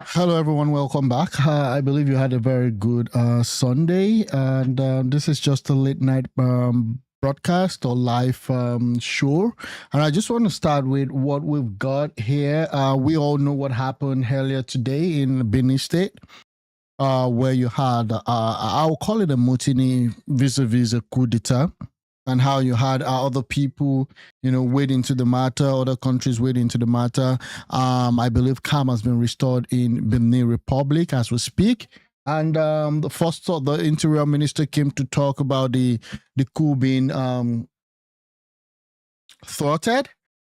Hello, everyone. Welcome back. I believe you had a very good Sunday, and this is just a late night broadcast or live show. And I just want to start with what we've got here. We all know what happened earlier today in Benin State, where you had, I'll call it a mutiny vis-a-vis a coup d'etat. And how you had other people, wading into the matter, other countries wading into the matter. I believe calm has been restored in Benin Republic as we speak. And the interior minister came to talk about the coup being thwarted,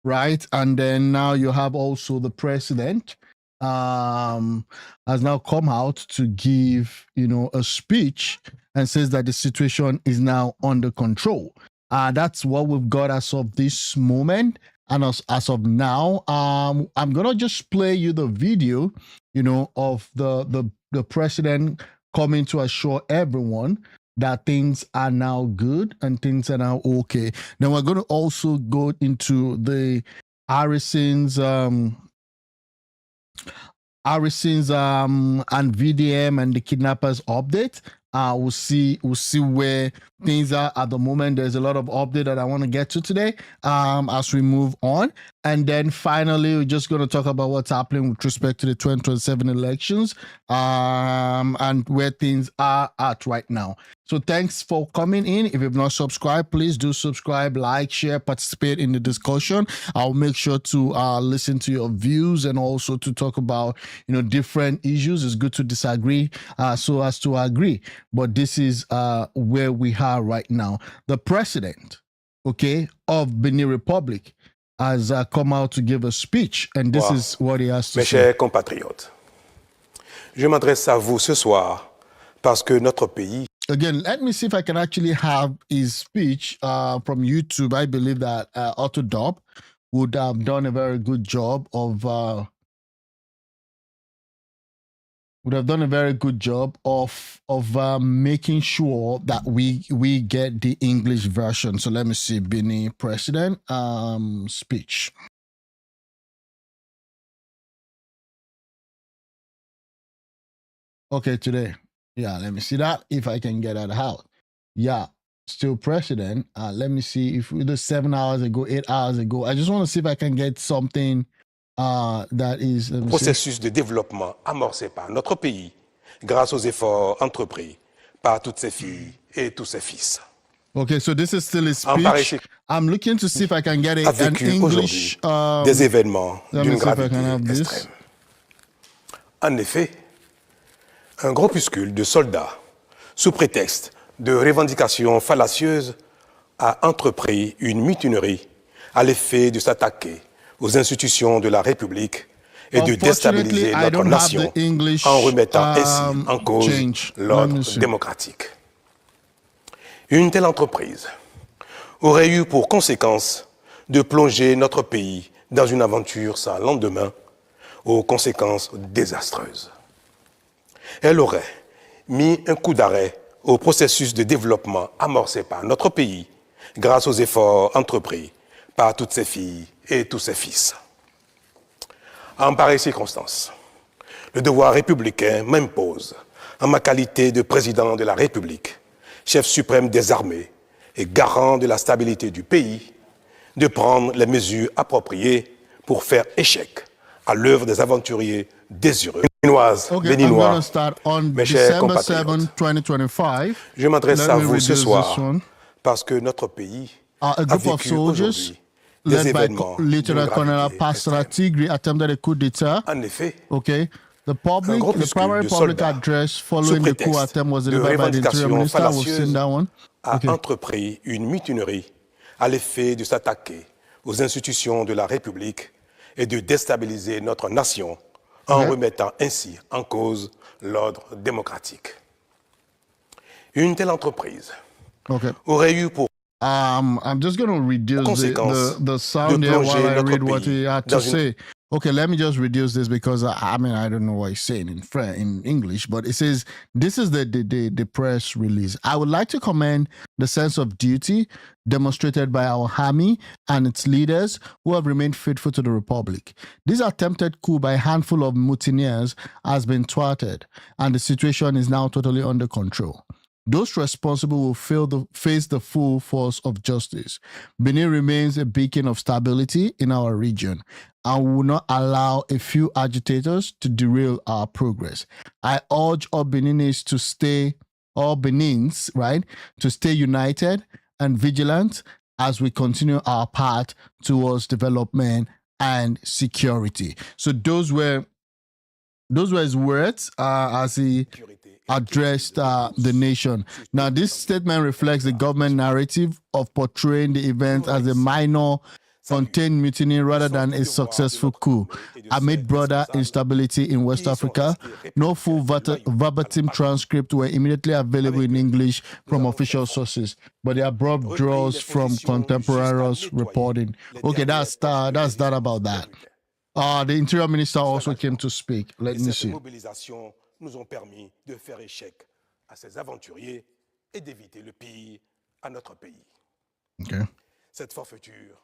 right? And then now you have also the president has now come out to give, a speech and says that the situation is now under control. That's what we've got as of this moment. And as of now, I'm gonna just play you the video, of the president coming to assure everyone that things are now good and things are now okay. Then we're going to also go into the Harrison's and VDM and the kidnappers update. We'll see where things are at the moment. There's a lot of update that I want to get to today as we move on. And then finally, we're just going to talk about what's happening with respect to the 2027 elections and where things are at right now. So thanks for coming in. If you've not subscribed, please do subscribe, like, share, participate in the discussion. I'll make sure to listen to your views and also to talk about, different issues. It's good to disagree so as to agree. But this is where we are right now. The president, of Benin Republic has come out to give a speech, and this is what he has to say. Mes chers compatriotes, je m'adresse à vous ce soir parce que notre pays. Again, let me see if I can actually have his speech from YouTube. I believe that Autodop would have done a very good job of making sure that we get the English version. So let me see, Benin president speech. Okay, today. Yeah, let me see that if I can get that out. Yeah, still president. Let me see if we did 7 hours ago, 8 hours ago. I just want to see if I can get something that is. Processus de développement amorcé par notre pays grâce aux efforts entrepris par toutes ses filles et tous ses fils. Okay, so this is still a speech. I'm looking to see if I can get an English. Des événements d'une gravité extrême. En effet, un groupuscule de soldats, sous prétexte de revendications fallacieuses, a entrepris une mutinerie à l'effet de s'attaquer aux institutions de la République et de déstabiliser notre nation en remettant ainsi en cause l'ordre démocratique. Une telle entreprise aurait eu pour conséquence de plonger notre pays dans une aventure sans lendemain, aux conséquences désastreuses. Elle aurait mis un coup d'arrêt au processus de développement amorcé par notre pays grâce aux efforts entrepris par toutes ses filles et tous ses fils. En pareille circonstance, le devoir républicain m'impose, en ma qualité de président de la République, chef suprême des armées et garant de la stabilité du pays, de prendre les mesures appropriées pour faire échec à l'œuvre des aventuriers désireux. Béninois, mes chers compatriotes, je m'adresse à vous ce soir parce que notre pays a vécu aujourd'hui des événements d'une gravité extrême. En effet, the primary public address following the coup attempt was delivered by the interior minister. We've seen that one. A entrepris une mutinerie à l'effet de s'attaquer aux institutions de la République et de déstabiliser notre nation en remettant ainsi en cause l'ordre démocratique. Une telle entreprise aurait eu pour I'm just going to reduce the sound here while I read what he had to say. Okay, let me just reduce this because I mean I don't know what he's saying in English, but it says this is the press release. I would like to commend the sense of duty demonstrated by our army and its leaders who have remained faithful to the Republic. This attempted coup by a handful of mutineers has been thwarted, and the situation is now totally under control. Those responsible will face the full force of justice. Benin remains a beacon of stability in our region and will not allow a few agitators to derail our progress. I urge all Benins, right, to stay united and vigilant as we continue our path towards development and security. So those were his words as he addressed the nation. Now, this statement reflects the government narrative of portraying the event as a minor contained mutiny rather than a successful coup. Amid broader instability in West Africa, no full verbatim transcripts were immediately available in English from official sources, but there are broad draws from contemporaneous reporting. Okay, that's that about that. The Interior Minister also came to speak. Let me see. Nous ont permis de faire échec à ces aventuriers et d'éviter le pire à notre pays. Okay. Cette forfaiture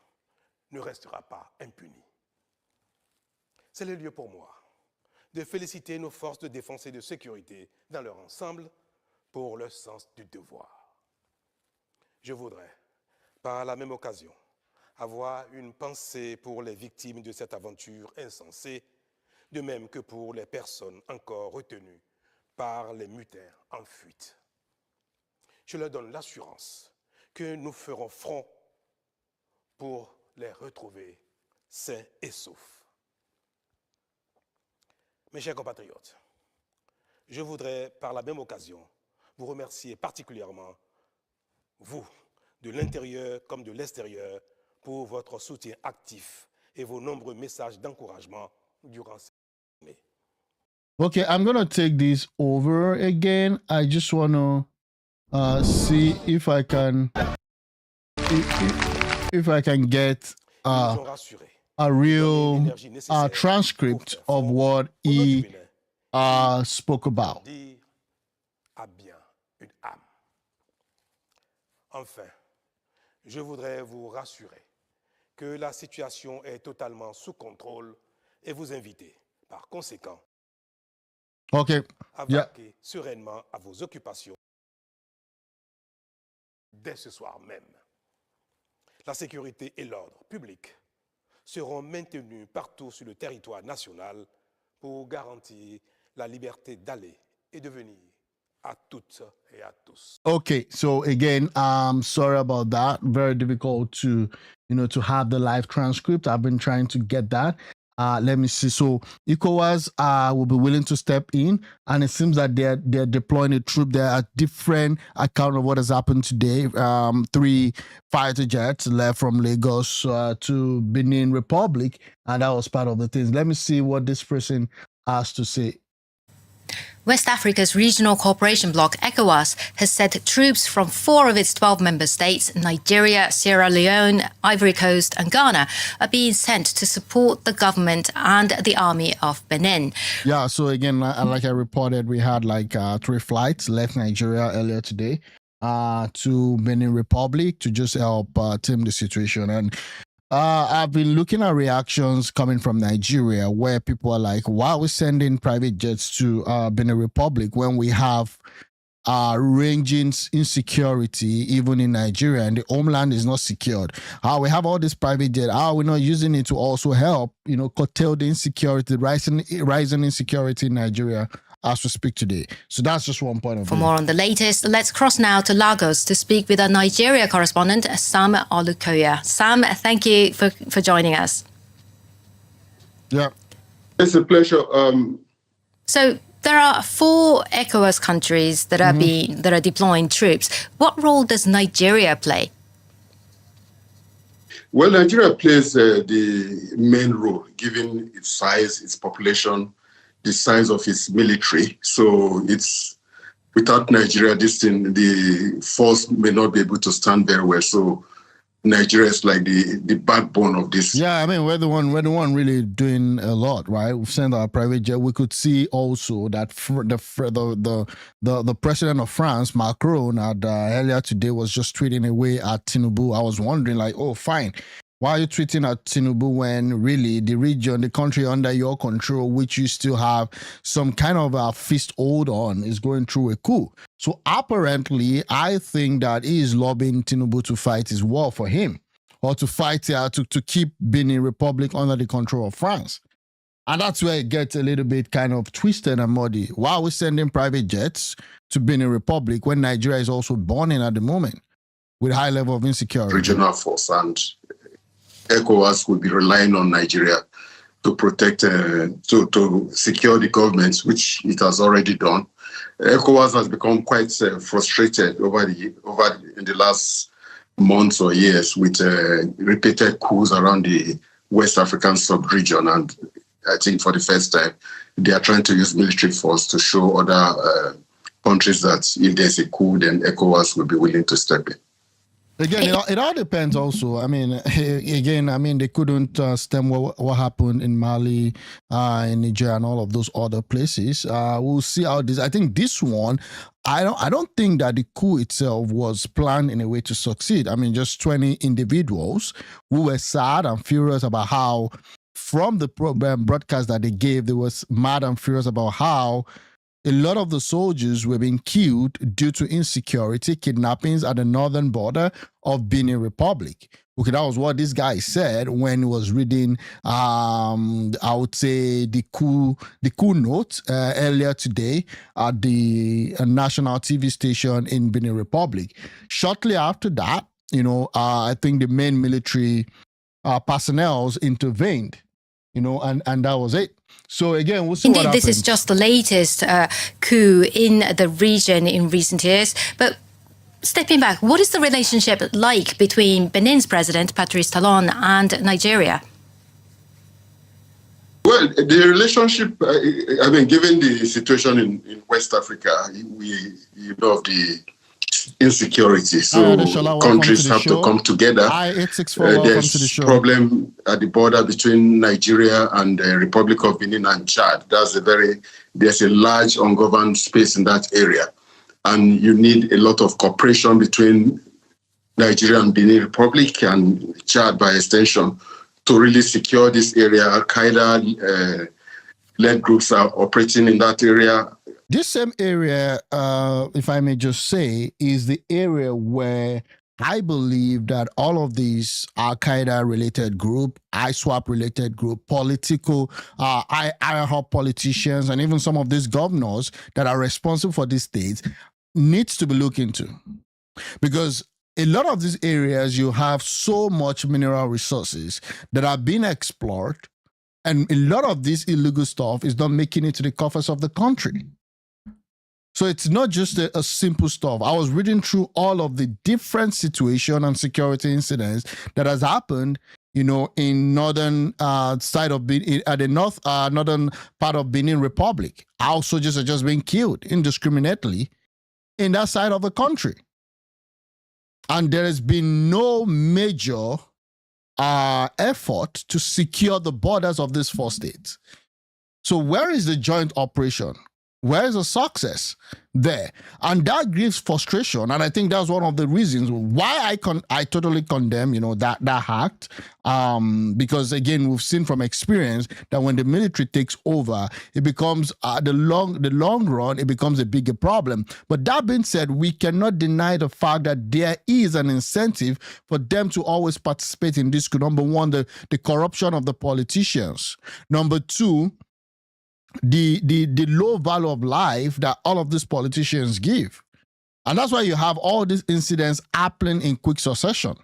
ne restera pas impunie. C'est le lieu pour moi de féliciter nos forces de défense et de sécurité dans leur ensemble pour leur sens du devoir. Je voudrais, par la même occasion, avoir une pensée pour les victimes de cette aventure insensée, de même que pour les personnes encore retenues par les mutins en fuite. Je leur donne l'assurance que nous ferons front pour les retrouver sains et saufs. Mes chers compatriotes, je voudrais par la même occasion vous remercier particulièrement, vous, de l'intérieur comme de l'extérieur, pour votre soutien actif et vos nombreux messages d'encouragement durant cette journée. Okay, I'm going to take this over again. I just want to see if I can get a real transcript of what he spoke about. Enfin, je voudrais vous rassurer que la situation est totalement sous contrôle et vous inviter, par conséquent, à vaquer sereinement à vos occupations dès ce soir même. La sécurité et l'ordre public seront maintenus partout sur le territoire national pour garantir la liberté d'aller et de venir à toutes et à tous. Okay, so again, sorry about that. Very difficult to have the live transcript. I've been trying to get that. Let me see. So ECOWAS will be willing to step in, and it seems that they're deploying a troop. There are different account of what has happened today. 3 fighter jets left from Lagos to Benin Republic, and that was part of the things. Let me see what this person has to say. West Africa's regional cooperation bloc, ECOWAS, has said troops from 4 of its 12 member states, Nigeria, Sierra Leone, Ivory Coast and Ghana, are being sent to support the government and the army of Benin. Yeah, so again, like I reported, we had 3 flights left Nigeria earlier today to Benin Republic to just help tame the situation. And I've been looking at reactions coming from Nigeria where people are like, why are we sending private jets to Benin Republic when we have ranging insecurity even in Nigeria and the homeland is not secured? We have all this private jet. How are we not using it to also help, curtail the insecurity, rising insecurity in Nigeria as we speak today? So that's just one point of view. For more on the latest, let's cross now to Lagos to speak with our Nigeria correspondent, Sam Olukoya. Sam, thank you for joining us. Yeah. It's a pleasure. So there are 4 ECOWAS countries that are deploying troops. What role does Nigeria play? Well, Nigeria plays the main role, given its size, its population, the size of its military. So it's without Nigeria, the force may not be able to stand very well. So Nigeria is like the backbone of this. Yeah, I mean, we're the one really doing a lot, right? We've sent our private jet. We could see also that the president of France, Macron, earlier today was just tweeting away at Tinubu. I was wondering, like, oh, fine. Why are you tweeting at Tinubu when really the region, the country under your control, which you still have some kind of a fist hold on, is going through a coup? So apparently, I think that he is lobbying Tinubu to fight his war for him, or to fight to keep Benin Republic under the control of France. And that's where it gets a little bit kind of twisted and muddy. Why are we sending private jets to Benin Republic when Nigeria is also burning at the moment with high level of insecurity? Regional force, and ECOWAS will be relying on Nigeria to protect, to secure the government, which it has already done. ECOWAS has become quite frustrated in the last months or years with repeated coups around the West African sub-region, and I think for the first time they are trying to use military force to show other countries that if there's a coup, then ECOWAS will be willing to step in. Again, it all depends also. I mean, they couldn't stem what happened in Mali, in Niger, and all of those other places. We'll see how this. I think this one, I don't think that the coup itself was planned in a way to succeed. I mean, just 20 individuals who were sad and furious about how, from the broadcast that they gave, they was mad and furious about how a lot of the soldiers were being killed due to insecurity, kidnappings at the northern border of Benin Republic. Okay, that was what this guy said when he was reading, I would say, the coup note earlier today at the national TV station in Benin Republic. Shortly after that, I think the main military personnel intervened, and that was it. So again, we'll see what happens. This is just the latest coup in the region in recent years. But stepping back, what is the relationship like between Benin's president, Patrice Talon, and Nigeria? Well, the relationship, given the situation in West Africa, of the insecurity, so countries have to come together. There's problem at the border between Nigeria and the Republic of Benin and Chad. There's a large ungoverned space in that area, and you need a lot of cooperation between Nigeria and Benin Republic and Chad by extension to really secure this area. Al-Qaeda led groups are operating in that area. This same area, if I may just say, is the area where I believe that all of these Al-Qaeda-related group, ISWAP-related group, political, IHOP politicians, and even some of these governors that are responsible for these states needs to be looked into. Because a lot of these areas, you have so much mineral resources that are being explored, and a lot of this illegal stuff is not making it to the coffers of the country. So it's not just a simple stuff. I was reading through all of the different situation and security incidents that has happened, in northern side of Benin, at the northern part of Benin Republic. How soldiers are just being killed indiscriminately in that side of the country. And there has been no major effort to secure the borders of these four states. So where is the joint operation? Where is the success there? And that gives frustration. And I think that's one of the reasons why I totally condemn, that act. Because again, we've seen from experience that when the military takes over, it becomes the long run, it becomes a bigger problem. But that being said, we cannot deny the fact that there is an incentive for them to always participate in this. Number one, the corruption of the politicians. Number two, the low value of life that all of these politicians give. And that's why you have all these incidents happening in quick succession.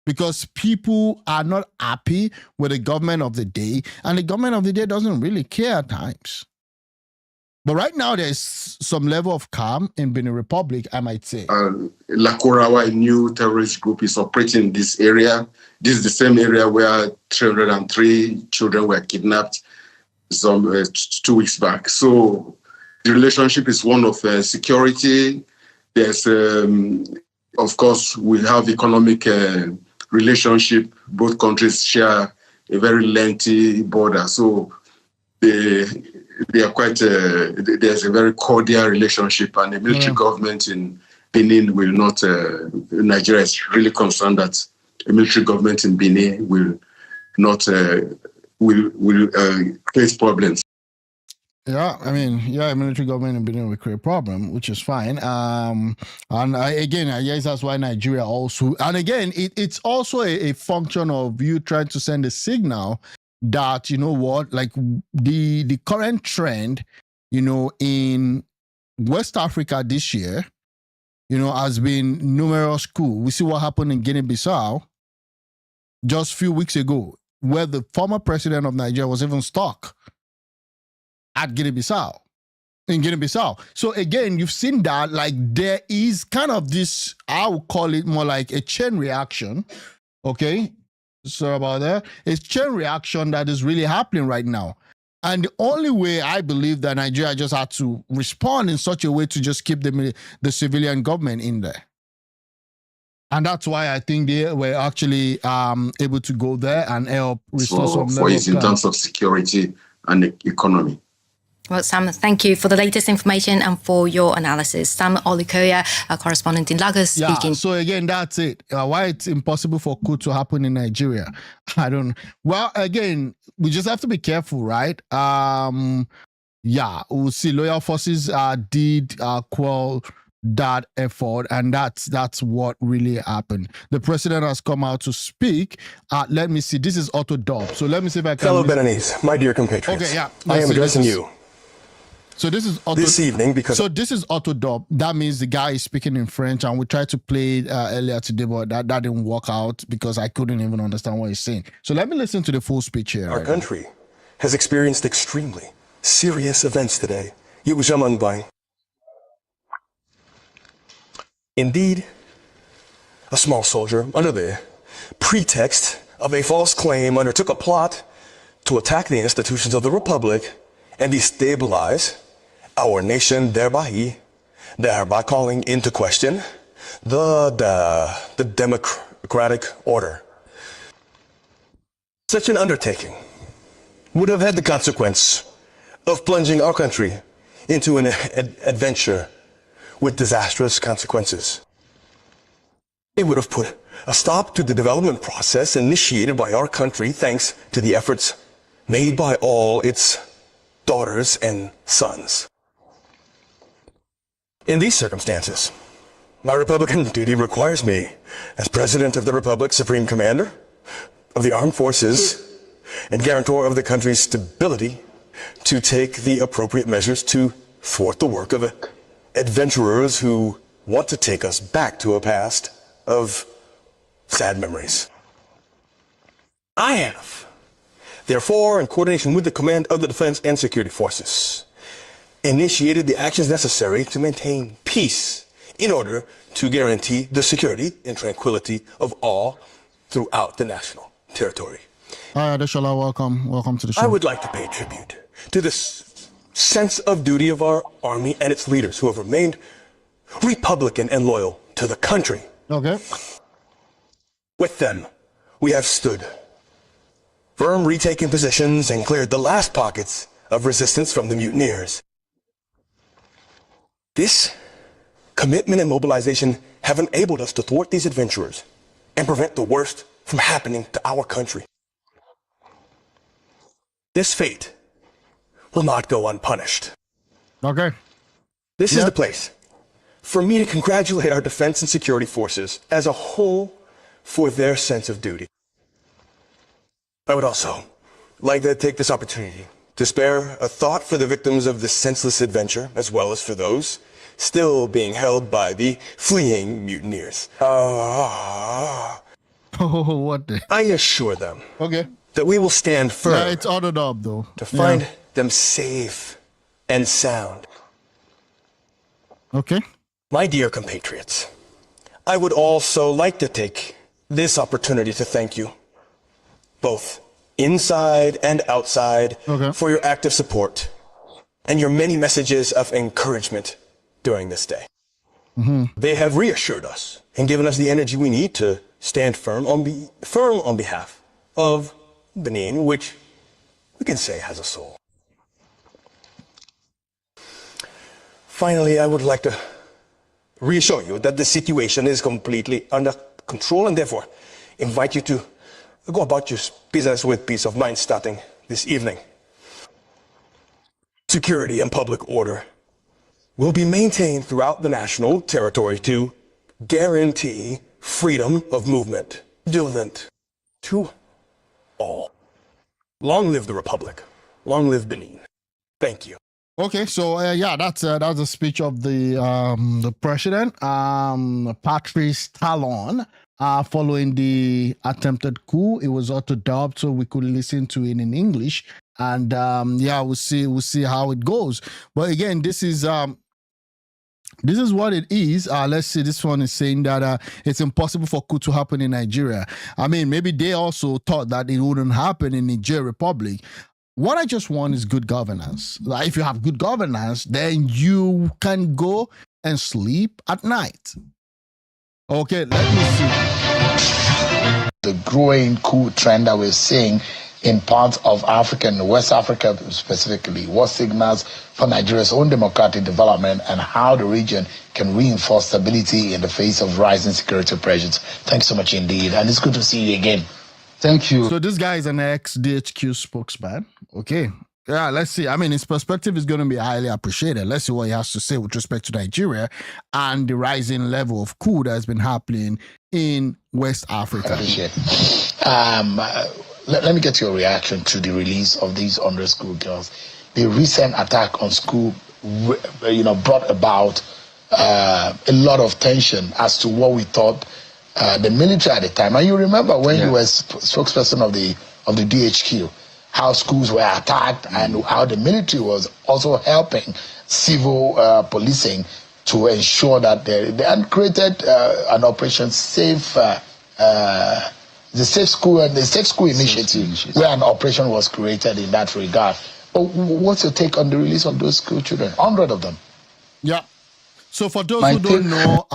Because people are not happy with the government of the day, and the government of the day doesn't really care at times. But right now, there's some level of calm in Benin Republic, I might say. Lakorawa, a new terrorist group, is operating in this area. This is the same area where 303 children were kidnapped some 2 weeks back. So the relationship is one of security. There's, of course, we have economic relationship. Both countries share a very lengthy border. So they are quite, there's a very cordial relationship, and the military government in Benin will not, Nigeria is really concerned that the military government in Benin will not, will create problems. Yeah, I mean, yeah, military government in Benin will create a problem, which is fine. Again, I guess that's why Nigeria also, and again, it's also a function of you trying to send a signal that, you know what, like the current trend, you know, in West Africa this year, you know, has been numerous coups. We see what happened in Guinea-Bissau just a few weeks ago, where the former president of Nigeria was even stuck at Guinea-Bissau, in Guinea-Bissau. So again, you've seen that, like, there is kind of this, I would call it more like a chain reaction, okay? Sorry about that. It's chain reaction that is really happening right now. And the only way I believe that Nigeria just had to respond in such a way to just keep the civilian government in there. And that's why I think they were actually able to go there and help restore some level in terms of security and economy. Well, Sam, thank you for the latest information and for your analysis. Sam Olukoya, a correspondent in Lagos, speaking. So again, that's it. Why it's impossible for coup to happen in Nigeria? I don't know. Well, again, we just have to be careful, right? Yeah, we'll see. Loyal forces did quell that effort, and that's what really happened. The president has come out to speak. Let me see. This is Otto Dob. So let me see if I can. Fellow Beninese, my dear compatriots. Okay, yeah. I am addressing you. So this is Otto, this evening because this is Otto Dob. That means the guy is speaking in French, and we tried to play it earlier today, but that didn't work out because I couldn't even understand what he's saying. So let me listen to the full speech here. Our country has experienced extremely serious events today. Indeed, a small soldier, under the pretext of a false claim, undertook a plot to attack the institutions of the Republic and destabilize our nation, thereby calling into question the democratic order. Such an undertaking would have had the consequence of plunging our country into an adventure with disastrous consequences. It would have put a stop to the development process initiated by our country thanks to the efforts made by all its daughters and sons. In these circumstances, my Republican duty requires me, as President of the Republic, Supreme Commander of the Armed Forces, and guarantor of the country's stability, to take the appropriate measures to thwart the work of adventurers who want to take us back to a past of sad memories. I have, therefore, in coordination with the Command of the Defense and Security Forces, initiated the actions necessary to maintain peace in order to guarantee the security and tranquility of all throughout the national territory. Adeshola, welcome to the show. I would like to pay tribute to this sense of duty of our army and its leaders who have remained Republican and loyal to the country. Okay. With them, we have stood firm, retaken positions and cleared the last pockets of resistance from the mutineers. This commitment and mobilization have enabled us to thwart these adventurers and prevent the worst from happening to our country. This fate will not go unpunished. Okay. This is the place for me to congratulate our defense and security forces as a whole for their sense of duty. I would also like to take this opportunity to spare a thought for the victims of this senseless adventure, as well as for those still being held by the fleeing mutineers. What the? I assure them that we will stand firm. Yeah, it's ordered up, though. To find them safe and sound. Okay. My dear compatriots, I would also like to take this opportunity to thank you, both inside and outside, for your active support and your many messages of encouragement during this day. They have reassured us and given us the energy we need to stand firm on behalf of Benin, which we can say has a soul. Finally, I would like to reassure you that the situation is completely under control, and therefore invite you to go about your business with peace of mind starting this evening. Security and public order will be maintained throughout the national territory to guarantee freedom of movement, equivalent to all. Long live the Republic. Long live Benin. Thank you. Okay, so yeah, that's a speech of the president, Patrice Talon, following the attempted coup. It was auto dubbed, so we could listen to it in English, and yeah, we'll see how it goes. But again, this is what it is. Let's see. This one is saying that it's impossible for coup to happen in Nigeria. I mean, maybe they also thought that it wouldn't happen in Niger Republic. What I just want is good governance. Like, if you have good governance, then you can go and sleep at night. Okay, let me see. The growing coup trend that we're seeing in parts of Africa and West Africa specifically, what signals for Nigeria's own democratic development and how the region can reinforce stability in the face of rising security pressures. Thanks so much indeed, and it's good to see you again. Thank you. So this guy is an ex-DHQ spokesman. Okay. Yeah, let's see. I mean, his perspective is going to be highly appreciated. Let's see what he has to say with respect to Nigeria and the rising level of coup that has been happening in West Africa. Appreciate it. Let me get your reaction to the release of these 100 schoolgirls. The recent attack on school, brought about a lot of tension as to what we thought the military at the time. And you remember when you were spokesperson of the DHQ, how schools were attacked and how the military was also helping civil policing to ensure that they had created an operation the Safe School and the Safe School Initiative, where an operation was created in that regard. But what's your take on the release of those school children? 100 of them. Yeah. So for those who don't know,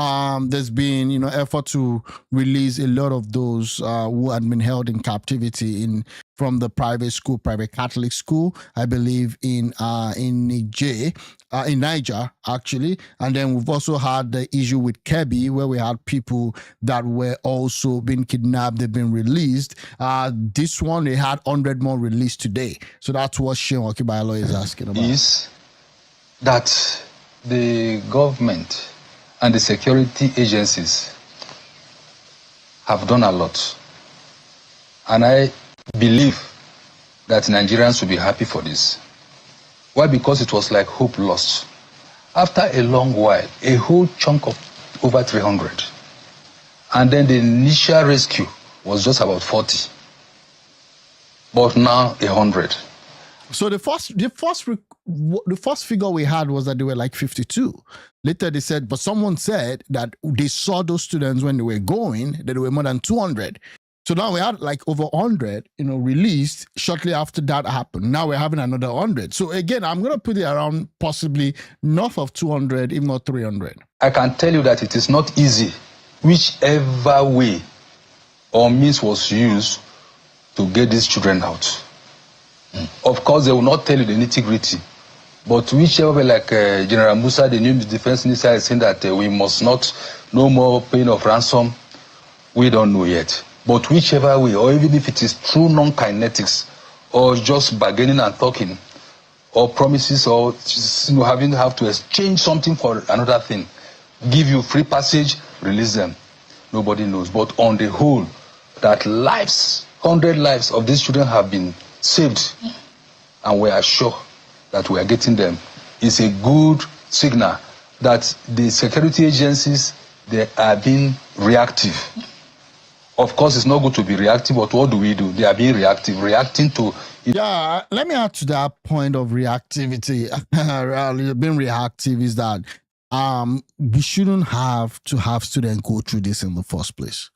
there's been effort to release a lot of those who had been held in captivity from the private Catholic school, I believe in Niger actually, and then we've also had the issue with Kebbi where we had people that were also being kidnapped. They've been released. This one they had 100 more released today. So that's what Shane Okibayalo is asking about. Is that the government and the security agencies have done a lot. And I believe that Nigerians will be happy for this. Why? Because it was like hope lost. After a long while, a whole chunk of over 300. And then the initial rescue was just about 40. But now 100. So the first figure we had was that they were like 52. Later they said, but someone said that they saw those students when they were going, that they were more than 200. So now we had like over 100, released shortly after that happened. Now we're having another 100. So again, I'm going to put it around possibly north of 200, if not 300. I can tell you that it is not easy, whichever way or means was used to get these children out. Of course, they will not tell you the nitty-gritty. But whichever way, like General Musa, the new defense minister, is saying that we must not, no more paying of ransom, we don't know yet. But whichever way, or even if it is true non-kinetics, or just bargaining and talking, or promises, or have to exchange something for another thing, give you free passage, release them. Nobody knows. But on the whole, that 100 lives of these children have been saved, and we are sure that we are getting them. It's a good signal that the security agencies, they are being reactive. Of course, it's not good to be reactive, but what do? They are being reactive, reacting to... Yeah, let me add to that point of reactivity. Being reactive is that we shouldn't have to have students go through this in the first place.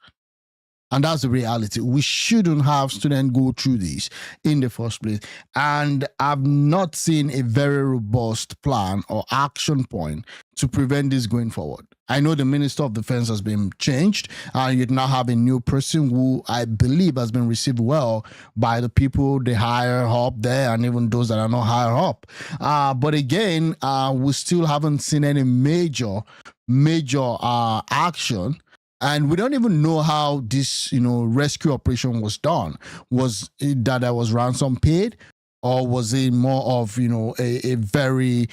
And that's the reality. We shouldn't have students go through this in the first place. And I've not seen a very robust plan or action point to prevent this going forward. I know the Minister of Defense has been changed. You now have a new person who I believe has been received well by the people they hire up there and even those that are not higher up. But again, we still haven't seen any major action. And we don't even know how this, rescue operation was done. Was it that there was ransom paid? Or was it more of, a very,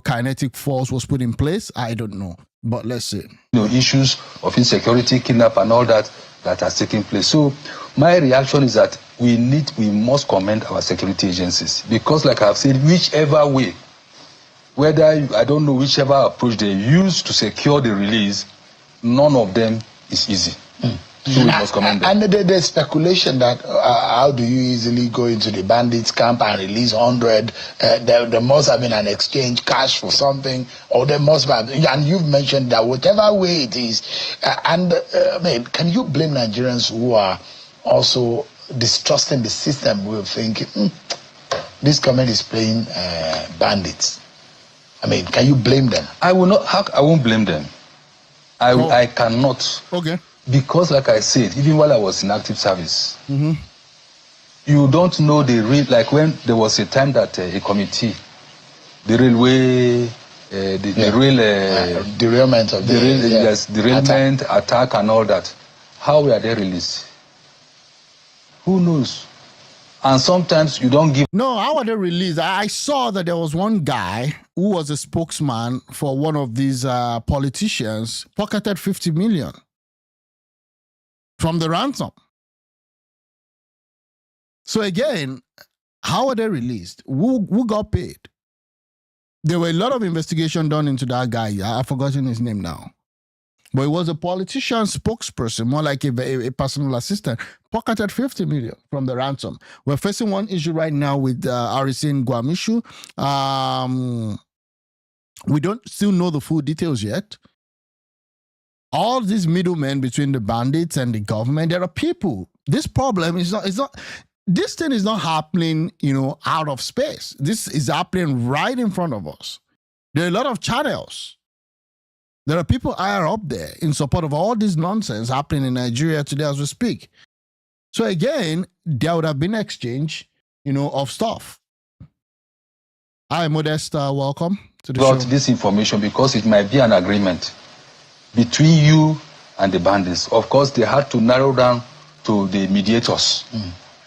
kinetic force was put in place? I don't know. But let's see. Issues of insecurity, kidnap, and all that has taken place. So my reaction is that we must commend our security agencies, because, like I've said, whichever way, I don't know whichever approach they use to secure the release, none of them is easy. So we must commend them. And there's speculation that how do you easily go into the bandits camp and release 100? There must have been an exchange, cash for something, or there must have. And you've mentioned that whatever way it is, can you blame Nigerians who are also distrusting the system? We're thinking this government is playing bandits. Can you blame them? I will not. I won't blame them. I cannot. Okay. Because, like I said, even while I was in active service, you don't know the real, like when there was a time that a committee, the railway, derailment of derailment, attack and all that, how were they released? Who knows? And sometimes you don't give. No, how are they released? I saw that there was one guy who was a spokesman for one of these politicians, pocketed 50 million. From the ransom. So again, how are they released? Who got paid? There were a lot of investigation done into that guy. I've forgotten his name now. But it was a politician spokesperson, more like a personal assistant, pocketed 50 million from the ransom. We're facing one issue right now with RC Guam issue. We don't still know the full details yet. All these middlemen between the bandits and the government, there are people. This problem is not, this thing is not happening, out of space. This is happening right in front of us. There are a lot of channels. There are people higher up there in support of all this nonsense happening in Nigeria today as we speak. So again, there would have been exchange, of stuff. Hi, Modest, welcome to the show. About this information, because it might be an agreement between you and the bandits. Of course, they had to narrow down to the mediators.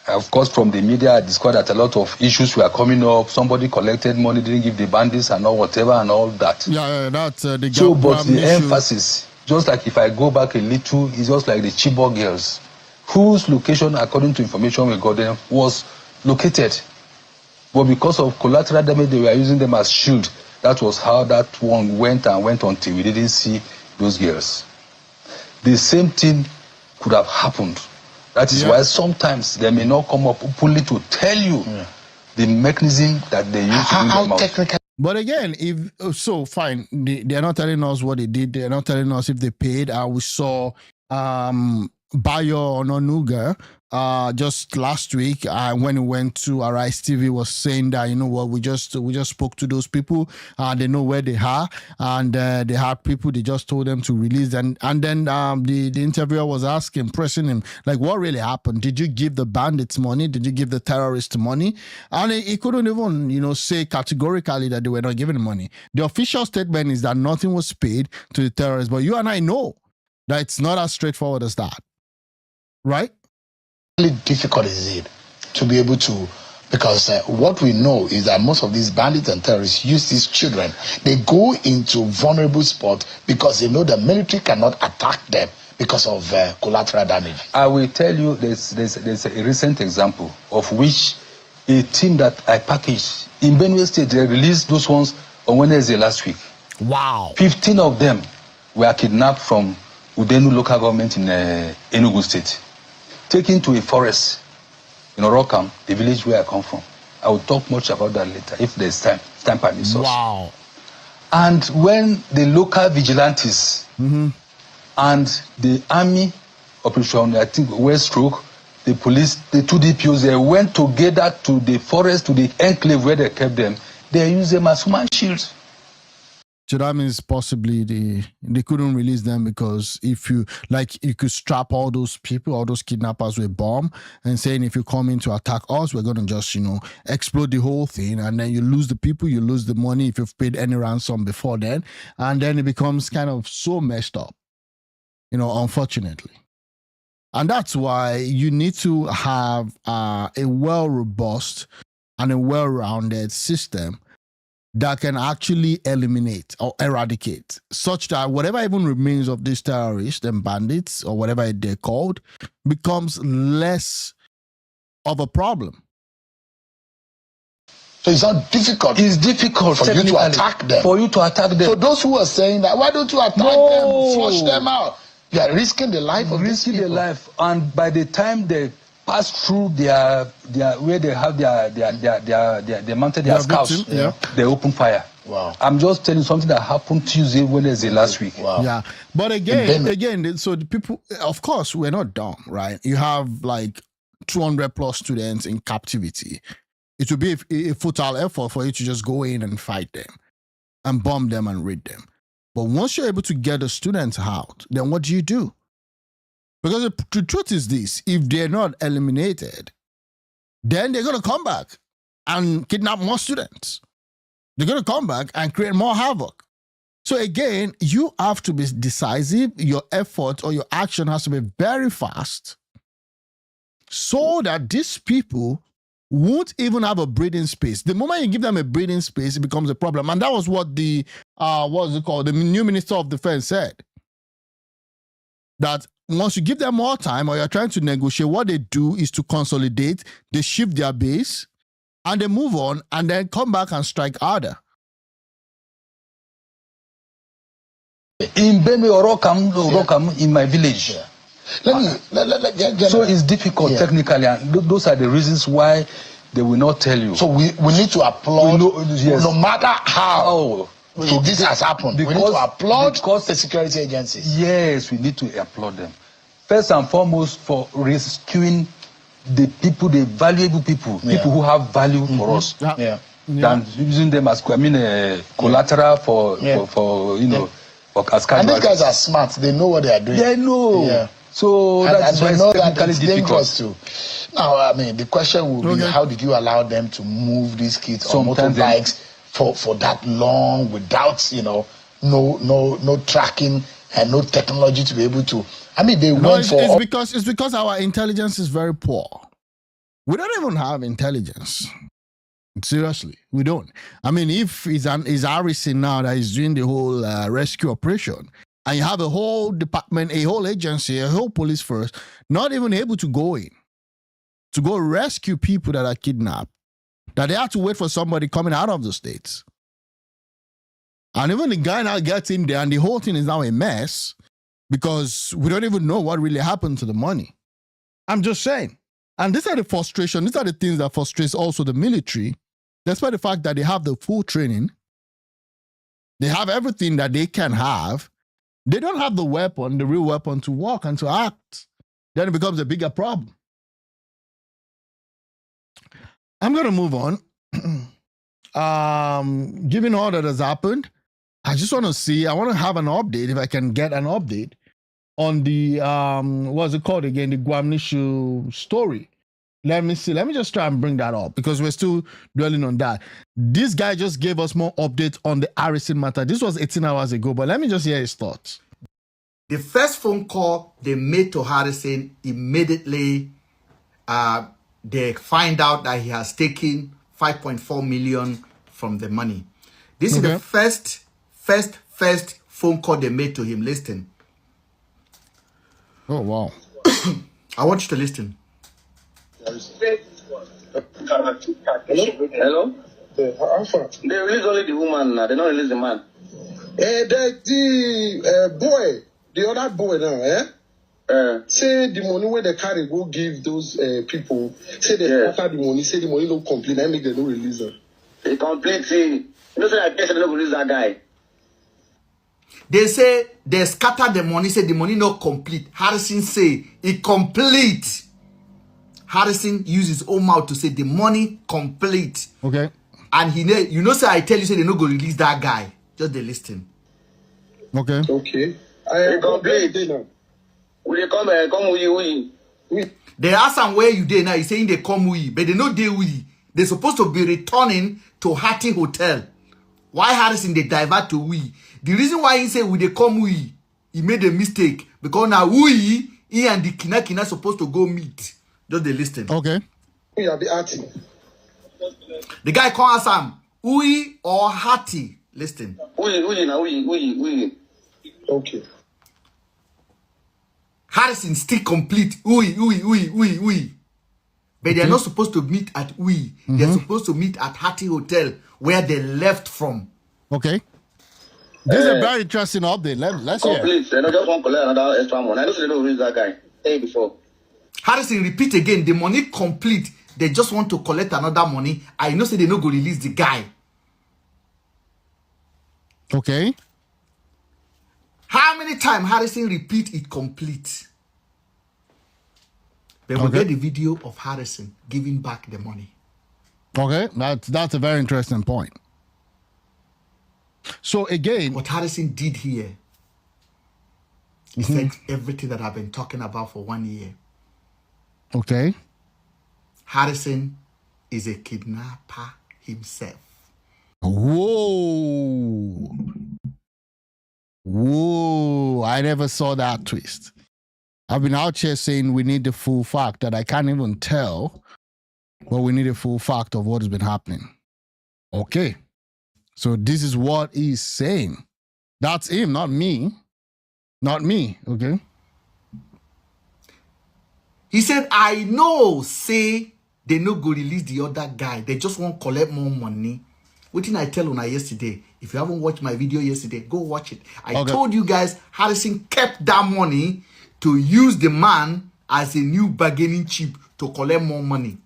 Of course, from the media, I discovered that a lot of issues were coming up. Somebody collected money, didn't give the bandits and all whatever and all that. Yeah, that's the so, but the emphasis, just like if I go back a little, it's just like the Chibok girls, whose location, according to information we got them, was located. But because of collateral damage, they were using them as shield. That was how that one went until we didn't see those girls. The same thing could have happened. That is why sometimes they may not come up openly to tell you the mechanism that they use to bring them out. But again, fine, they're not telling us what they did. They're not telling us if they paid. We saw Bayo Ononuga just last week when he went to Arise TV was saying that, we just spoke to those people. They know where they are, and they had people. They just told them to release, and then the interviewer was pressing him, like, what really happened? Did you give the bandits money? Did you give the terrorists money? And he couldn't even say categorically that they were not giving money. The official statement is that nothing was paid to the terrorists, but you and I know that it's not as straightforward as that, right? Really difficult is it to be able to, because what we know is that most of these bandits and terrorists use these children. They go into vulnerable spots because they know the military cannot attack them because of collateral damage. I will tell you, there's a recent example of which a team that I packaged in Benue State, they released those ones on Wednesday last week. Wow. 15 of them were kidnapped from Udenu local government in Enugu State, taken to a forest in Orokam, the village where I come from. I will talk much about that later if there's time permits us. Wow. And when the local vigilantes and the army operation, I think West Stroke, the police, the two DPOs, they went together to the forest, to the enclave where they kept them. They used them as human shields. So that means possibly they couldn't release them because if you could strap all those people, all those kidnappers with a bomb and saying if you come in to attack us, we're gonna just explode the whole thing, and then you lose the people, you lose the money if you've paid any ransom before then, and then it becomes kind of so messed up, unfortunately. And that's why you need to have a well-robust and a well-rounded system that can actually eliminate or eradicate, such that whatever even remains of these terrorists and bandits or whatever they're called becomes less of a problem. So it's not difficult. It's difficult for you to attack them. For you to attack them. So those who are saying that, why don't you attack them, flush them out? You are risking the life of these people. Risking the life, and by the time they pass through their where they have they mounted their scouts, they open fire. Wow. I'm just telling you something that happened Tuesday, Wednesday last week. Wow. Yeah. But again, so the people, of course, we're not dumb, right? You have like 200 plus students in captivity. It would be a futile effort for you to just go in and fight them and bomb them and raid them. But once you're able to get the students out, then what do? Because the truth is this, if they're not eliminated, then they're going to come back and kidnap more students. They're going to come back and create more havoc. So again, you have to be decisive. Your effort or your action has to be very fast so that these people won't even have a breathing space. The moment you give them a breathing space, it becomes a problem. And that was what the new Minister of Defense said. That once you give them more time or you're trying to negotiate, what they do is to consolidate, they shift their base, and they move on and then come back and strike harder. In Benue or Rokam, in my village. So it's difficult technically, and those are the reasons why they will not tell you. So we need to applaud, no matter how. So this has happened. We need to applaud the security agencies. Yes, we need to applaud them. First and foremost, for rescuing the people, the valuable people, people who have value for us. Than using them as collateral for and these guys are smart. They know what they are doing. They know. Yeah. So that's and they know that it's dangerous too. Now, I mean, the question will be, how did you allow them to move these kids on motorbikes for that long without, no tracking and no technology to be able to? I mean, they went for. It's because our intelligence is very poor. We don't even have intelligence. Seriously, we don't. I mean, if it's Harrison now that is doing the whole rescue operation, and you have a whole department, a whole agency, a whole police force, not even able to go in, to go rescue people that are kidnapped, that they have to wait for somebody coming out of the States. And even the guy now gets in there and the whole thing is now a mess because we don't even know what really happened to the money. I'm just saying. And these are the frustration, these are the things that frustrates also the military, despite the fact that they have the full training, they have everything that they can have. They don't have the weapon, the real weapon to walk and to act. Then it becomes a bigger problem. I'm going to move on. Given all that has happened, I just want to see, I want to have an update, if I can get an update on the, what's it called again, the Guamnishu story. Let me see. Let me just try and bring that up because we're still dwelling on that. This guy just gave us more updates on the Harrison matter. This was 18 hours ago, but let me just hear his thoughts. The first phone call they made to Harrison, immediately they find out that he has taken 5.4 million from the money. This is the first phone call they made to him. Listen. Oh, wow. I want you to listen. Hello? They release only the woman now. They don't release the man. The boy, the other boy now, say the money where they carry go give those people. Say they scatter the money. Say the money don't complete. I make them no release them. They complete. You know, say I guess they don't release that guy. They say they scatter the money. Say the money not complete. Harrison say it complete. Harrison used his own mouth to say the money complete. Okay. And say I tell you, say they not go release that guy. Just the listing. Okay. Okay. I complete. Will you come we? They ask them where you there now. He's saying they come we, but they know they we. They're supposed to be returning to Hattie Hotel. Why Harrison they divert to we? The reason why he say we they come we, he made a mistake because now we he and the Kina supposed to go meet. Just the listing. Okay. We are the Hattie. The guy call us we or Hattie. Listen. We. Okay. Harrison still complete. We. But they're not supposed to meet at we. They're supposed to meet at Hattie Hotel where they left from. Okay. This is a very interesting update. Let's hear. Complete. They just want to collect another extra money. I don't know who is that guy. Hey, before. Harrison repeat again. The money complete. They just want to collect another money. I know say they no go release the guy. Okay. How many times Harrison repeat it complete? But we get the video of Harrison giving back the money. Okay, that's a very interesting point. So again, what Harrison did here is everything that I've been talking about for 1 year. Okay. Harrison is a kidnapper himself. Whoa, I never saw that twist. I've been out here saying we need the full fact that I can't even tell, but we need a full fact of what has been happening. Okay. So this is what he's saying. That's him, not me. Not me, okay? He said, I know, say, they no go release the other guy. They just want to collect more money. What did I tell you yesterday? If you haven't watched my video yesterday, go watch it. I told you guys Harrison kept that money to use the man as a new bargaining chip to collect more money.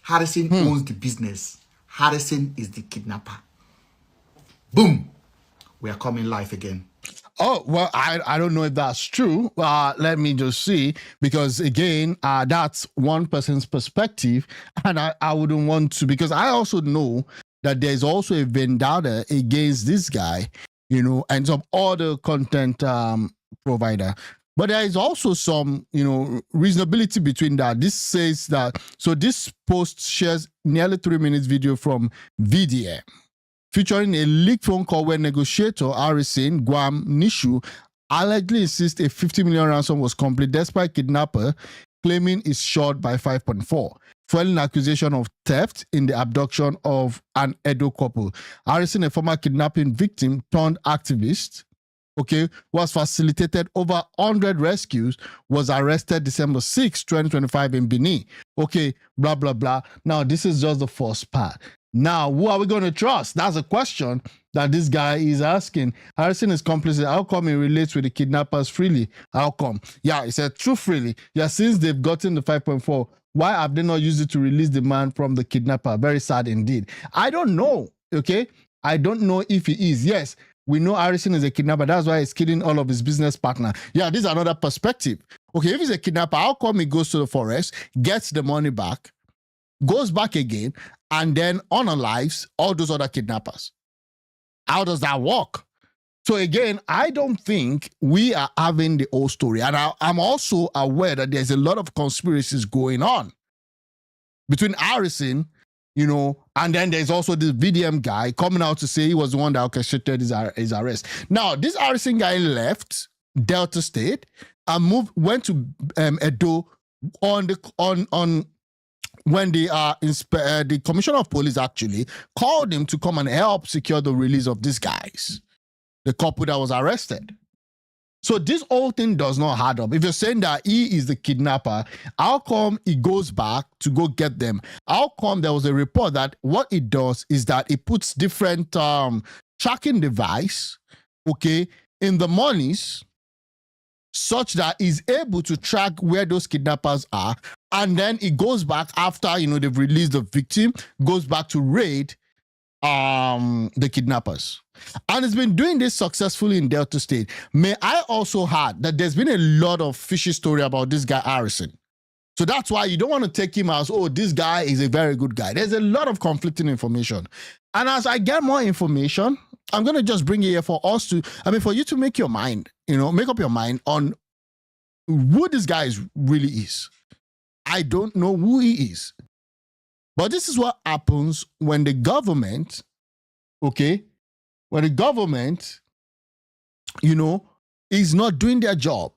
Harrison owns the business. Harrison is the kidnapper. Boom. We are coming live again. Oh, well, I don't know if that's true. Let me just see. Because again, that's one person's perspective. And I wouldn't want to, because I also know that there's also a vendetta against this guy, you know, and some other content provider. But there is also some, you know, reasonability between that. This says that, so this post shares nearly 3 minutes video from VDM, featuring a leaked phone call where negotiator Harrison Guam Nishu allegedly insists a 50 million ransom was complete despite kidnapper claiming is short by 5.4. Following accusation of theft in the abduction of an Edo couple. Harrison, a former kidnapping victim turned activist, okay, was facilitated over 100 rescues, was arrested December 6, 2025 in Benin. Okay, blah, blah, blah. Now, this is just the first part. Now, who are we going to trust? That's a question that this guy is asking. Harrison is complicit. How come he relates with the kidnappers freely? How come? Yeah, he said true freely. Yeah, since they've gotten the 5.4, why have they not used it to release the man from the kidnapper? Very sad indeed. I don't know, okay? I don't know if he is. Yes, we know Harrison is a kidnapper. That's why he's killing all of his business partners. Yeah, this is another perspective. Okay, if he's a kidnapper, how come he goes to the forest, gets the money back, goes back again, and then unalives all those other kidnappers? How does that work? So again, I don't think we are having the whole story. And I'm also aware that there's a lot of conspiracies going on between Harrison, you know, and then there's also this VDM guy coming out to say he was the one that orchestrated his arrest. Now, this Harrison guy left Delta State and went to Edo when the commissioner of police actually called him to come and help secure the release of these guys, the couple that was arrested. So this whole thing does not add up. If you're saying that he is the kidnapper, how come he goes back to go get them? How come there was a report that what it does is that it puts different tracking device, okay, in the monies, such that he's able to track where those kidnappers are, and then he goes back after, you know, they've released the victim, goes back to raid the kidnappers. And it's been doing this successfully in Delta State. May I also add that there's been a lot of fishy story about this guy Harrison. So that's why you don't want to take him as, oh, this guy is a very good guy. There's a lot of conflicting information. And as I get more information, I'm going to just bring it here for us to, for you to make your mind, make up your mind on who this guy really is. I don't know who he is. But this is what happens when the government, is not doing their job.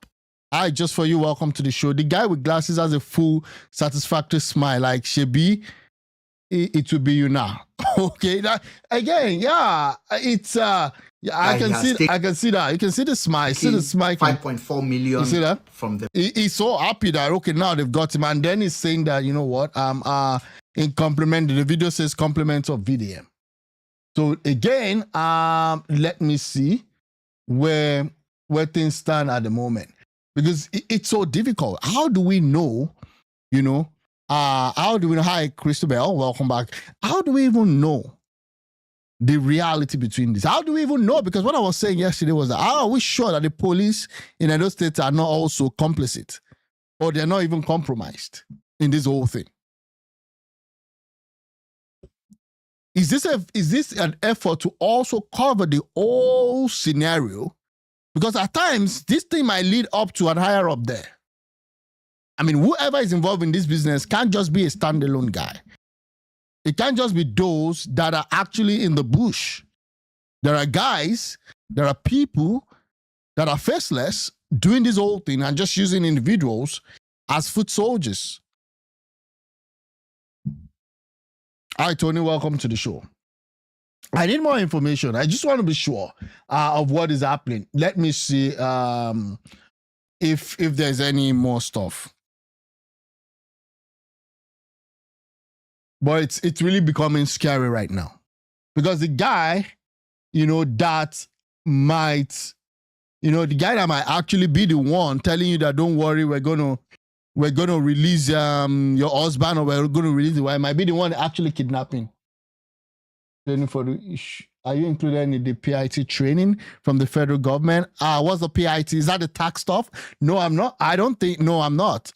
Hi, just for you, welcome to the show. The guy with glasses has a full, satisfactory smile, like Shebi, it will be you now. Okay, it's I can see that. You can see the smile. See the smile. 5.4 million. You see that? From the. He's so happy that okay, now they've got him, and then he's saying that in compliment. The video says compliments of VDM. So again, let me see where things stand at the moment. Because it's so difficult. How do we know, how do we know? Hi, Christabel, welcome back. How do we even know the reality between this? How do we even know? Because what I was saying yesterday was that how are we sure that the police in those states are not also complicit or they're not even compromised in this whole thing? Is this an effort to also cover the whole scenario? Because at times, this thing might lead up to an higher up there. Whoever is involved in this business can't just be a standalone guy. It can't just be those that are actually in the bush. There are guys, there are people that are faceless doing this whole thing and just using individuals as foot soldiers. Hi, Tony, welcome to the show. I need more information. I just want to be sure of what is happening. Let me see if there's any more stuff. But it's really becoming scary right now. Because the guy, that might, the guy that might actually be the one telling you that don't worry, we're gonna release your husband, or we're gonna release the wife, might be the one actually kidnapping. Are you included in the PIT training from the federal government? What's the PIT? Is that the tax stuff? No, I'm not. No, I'm not.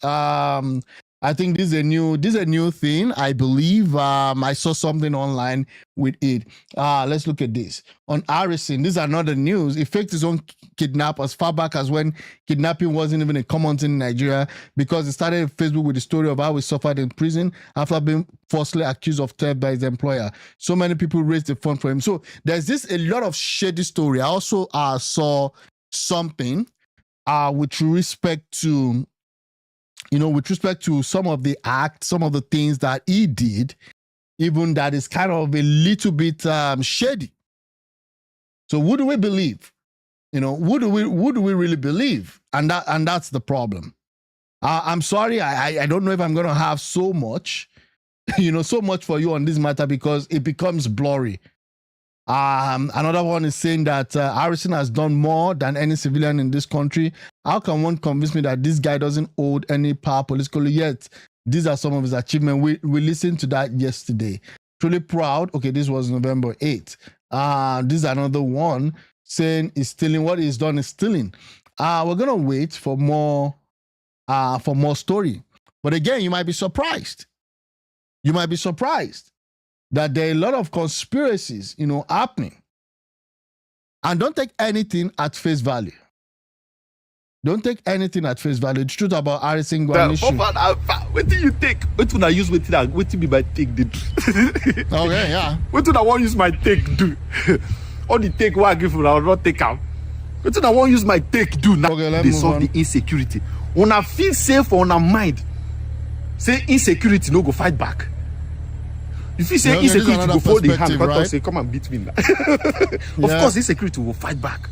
I think this is a new thing. I believe I saw something online with it. Let's look at this. On Harrison, these are not the news. He faked his own kidnap as far back as when kidnapping wasn't even a common thing in Nigeria, because he started on Facebook with the story of how he suffered in prison after being falsely accused of theft by his employer. So many people raised the fund for him. So there's a lot of shady story. I also saw something with respect to some of the acts, some of the things that he did, even that is kind of a little bit shady. So who do we believe? Who do we really believe? And that's the problem. I'm sorry, I don't know if I'm going to have so much for you on this matter, because it becomes blurry. Another one is saying that Harrison has done more than any civilian in this country. How can one convince me that this guy doesn't hold any power politically yet? These are some of his achievements. We listened to that yesterday. Truly proud. Okay, this was November 8th. This is another one saying he's stealing. What he's done is stealing. We're going to wait for more story. But again, you might be surprised. That there are a lot of conspiracies, happening. And don't take anything at face value. The truth about Harrison Gwanishi. What do you take? What would I use? What be my take do? Okay, yeah. What would I want use my take do? All the take what I give, I will not take out. What would I want use my take do now? Okay, they solve the insecurity. When I feel safe on our mind, say insecurity, no go fight back. If you say insecurity will fold the hand, right? Say, come and beat me now. Of course, insecurity will fight back.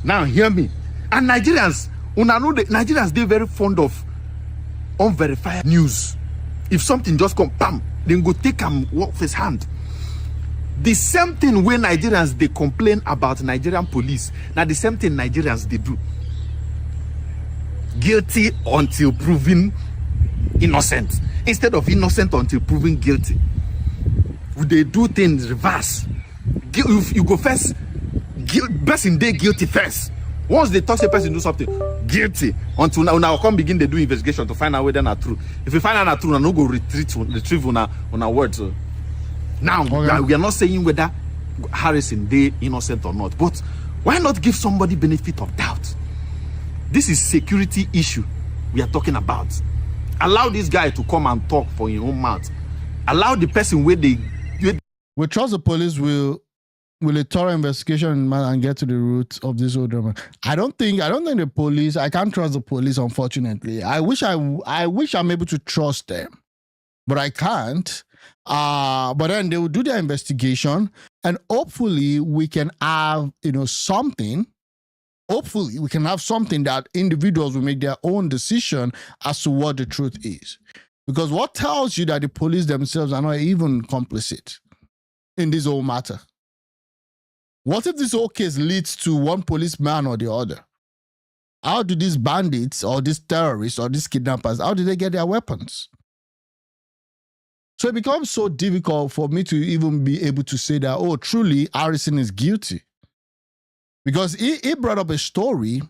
Now, hear me. And Nigerians, Nigerians, they're very fond of unverified news. If something just come, bam, then go take them off his hand. The same thing when Nigerians, they complain about Nigerian police. Now, the same thing Nigerians, they do. Guilty until proven innocent. Instead of innocent until proven guilty. They do things reverse. You go first, person they guilty first. Once they talk, a person do something guilty, until now come begin they do investigation to find out whether not true. If you find out not true, now no go retrieve on our words. Now we are not saying whether Harrison they innocent or not, but why not give somebody benefit of doubt? This is security issue we are talking about. Allow this guy to come and talk for his own mouth. Allow the person where they... We trust the police will a thorough investigation and get to the root of this whole drama. I don't think the police, I can't trust the police, unfortunately. I wish I'm able to trust them, but I can't. But then they will do their investigation, and hopefully we can have, something. Hopefully we can have something that individuals will make their own decision as to what the truth is. Because what tells you that the police themselves are not even complicit in this whole matter? What if this whole case leads to one policeman or the other? How do these bandits or these terrorists or these kidnappers, how do they get their weapons? So it becomes so difficult for me to even be able to say that, oh, truly, Harrison is guilty. Because he brought up a story,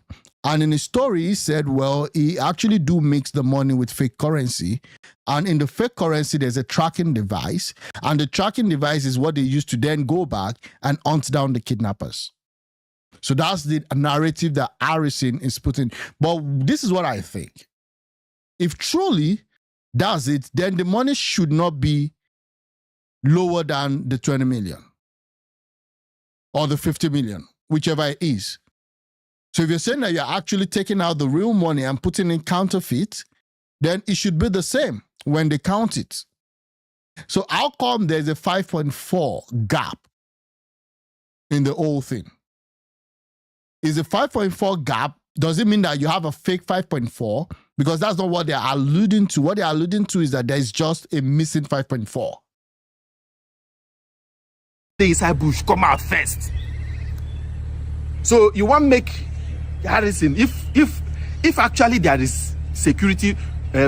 and in his story, he said, well, he actually do mix the money with fake currency. And in the fake currency, there's a tracking device. And the tracking device is what they use to then go back and hunt down the kidnappers. So that's the narrative that Harrison is putting. But this is what I think. If truly that's it, then the money should not be lower than the 20 million or the 50 million. Whichever it is. So if you're saying that you're actually taking out the real money and putting in counterfeit, then it should be the same when they count it. So how come there's a 5.4 gap in the whole thing? Is a 5.4 gap, does it mean that you have a fake 5.4? Because that's not what they're alluding to. What they're alluding to is that there's just a missing 5.4. The inside bush come out first. So you want to make Harrison, if actually there is security